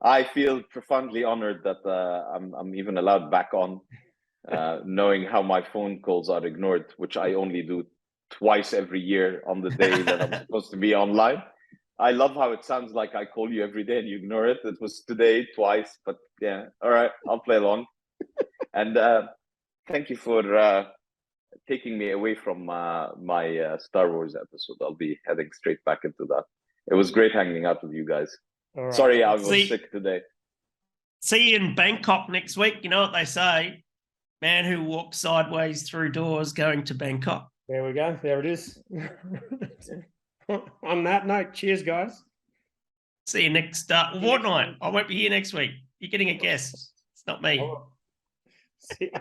I feel profoundly honored that I'm even allowed back on, knowing how my phone calls are ignored, which I only do twice every year on the day that I'm supposed to be online. I love how it sounds like I call you every day and you ignore it. It was today twice, but yeah, all right, I'll play along. And thank you for taking me away from my Star Wars episode. I'll be heading straight back into that. It was great hanging out with you guys. Right. Sorry, I was sick today. See you in Bangkok next week. You know what they say? Man who walks sideways through doors going to Bangkok. There we go. There it is. On that note, cheers, guys. See you next fortnight. I won't be here next week. You're getting a guest. It's not me. See ya.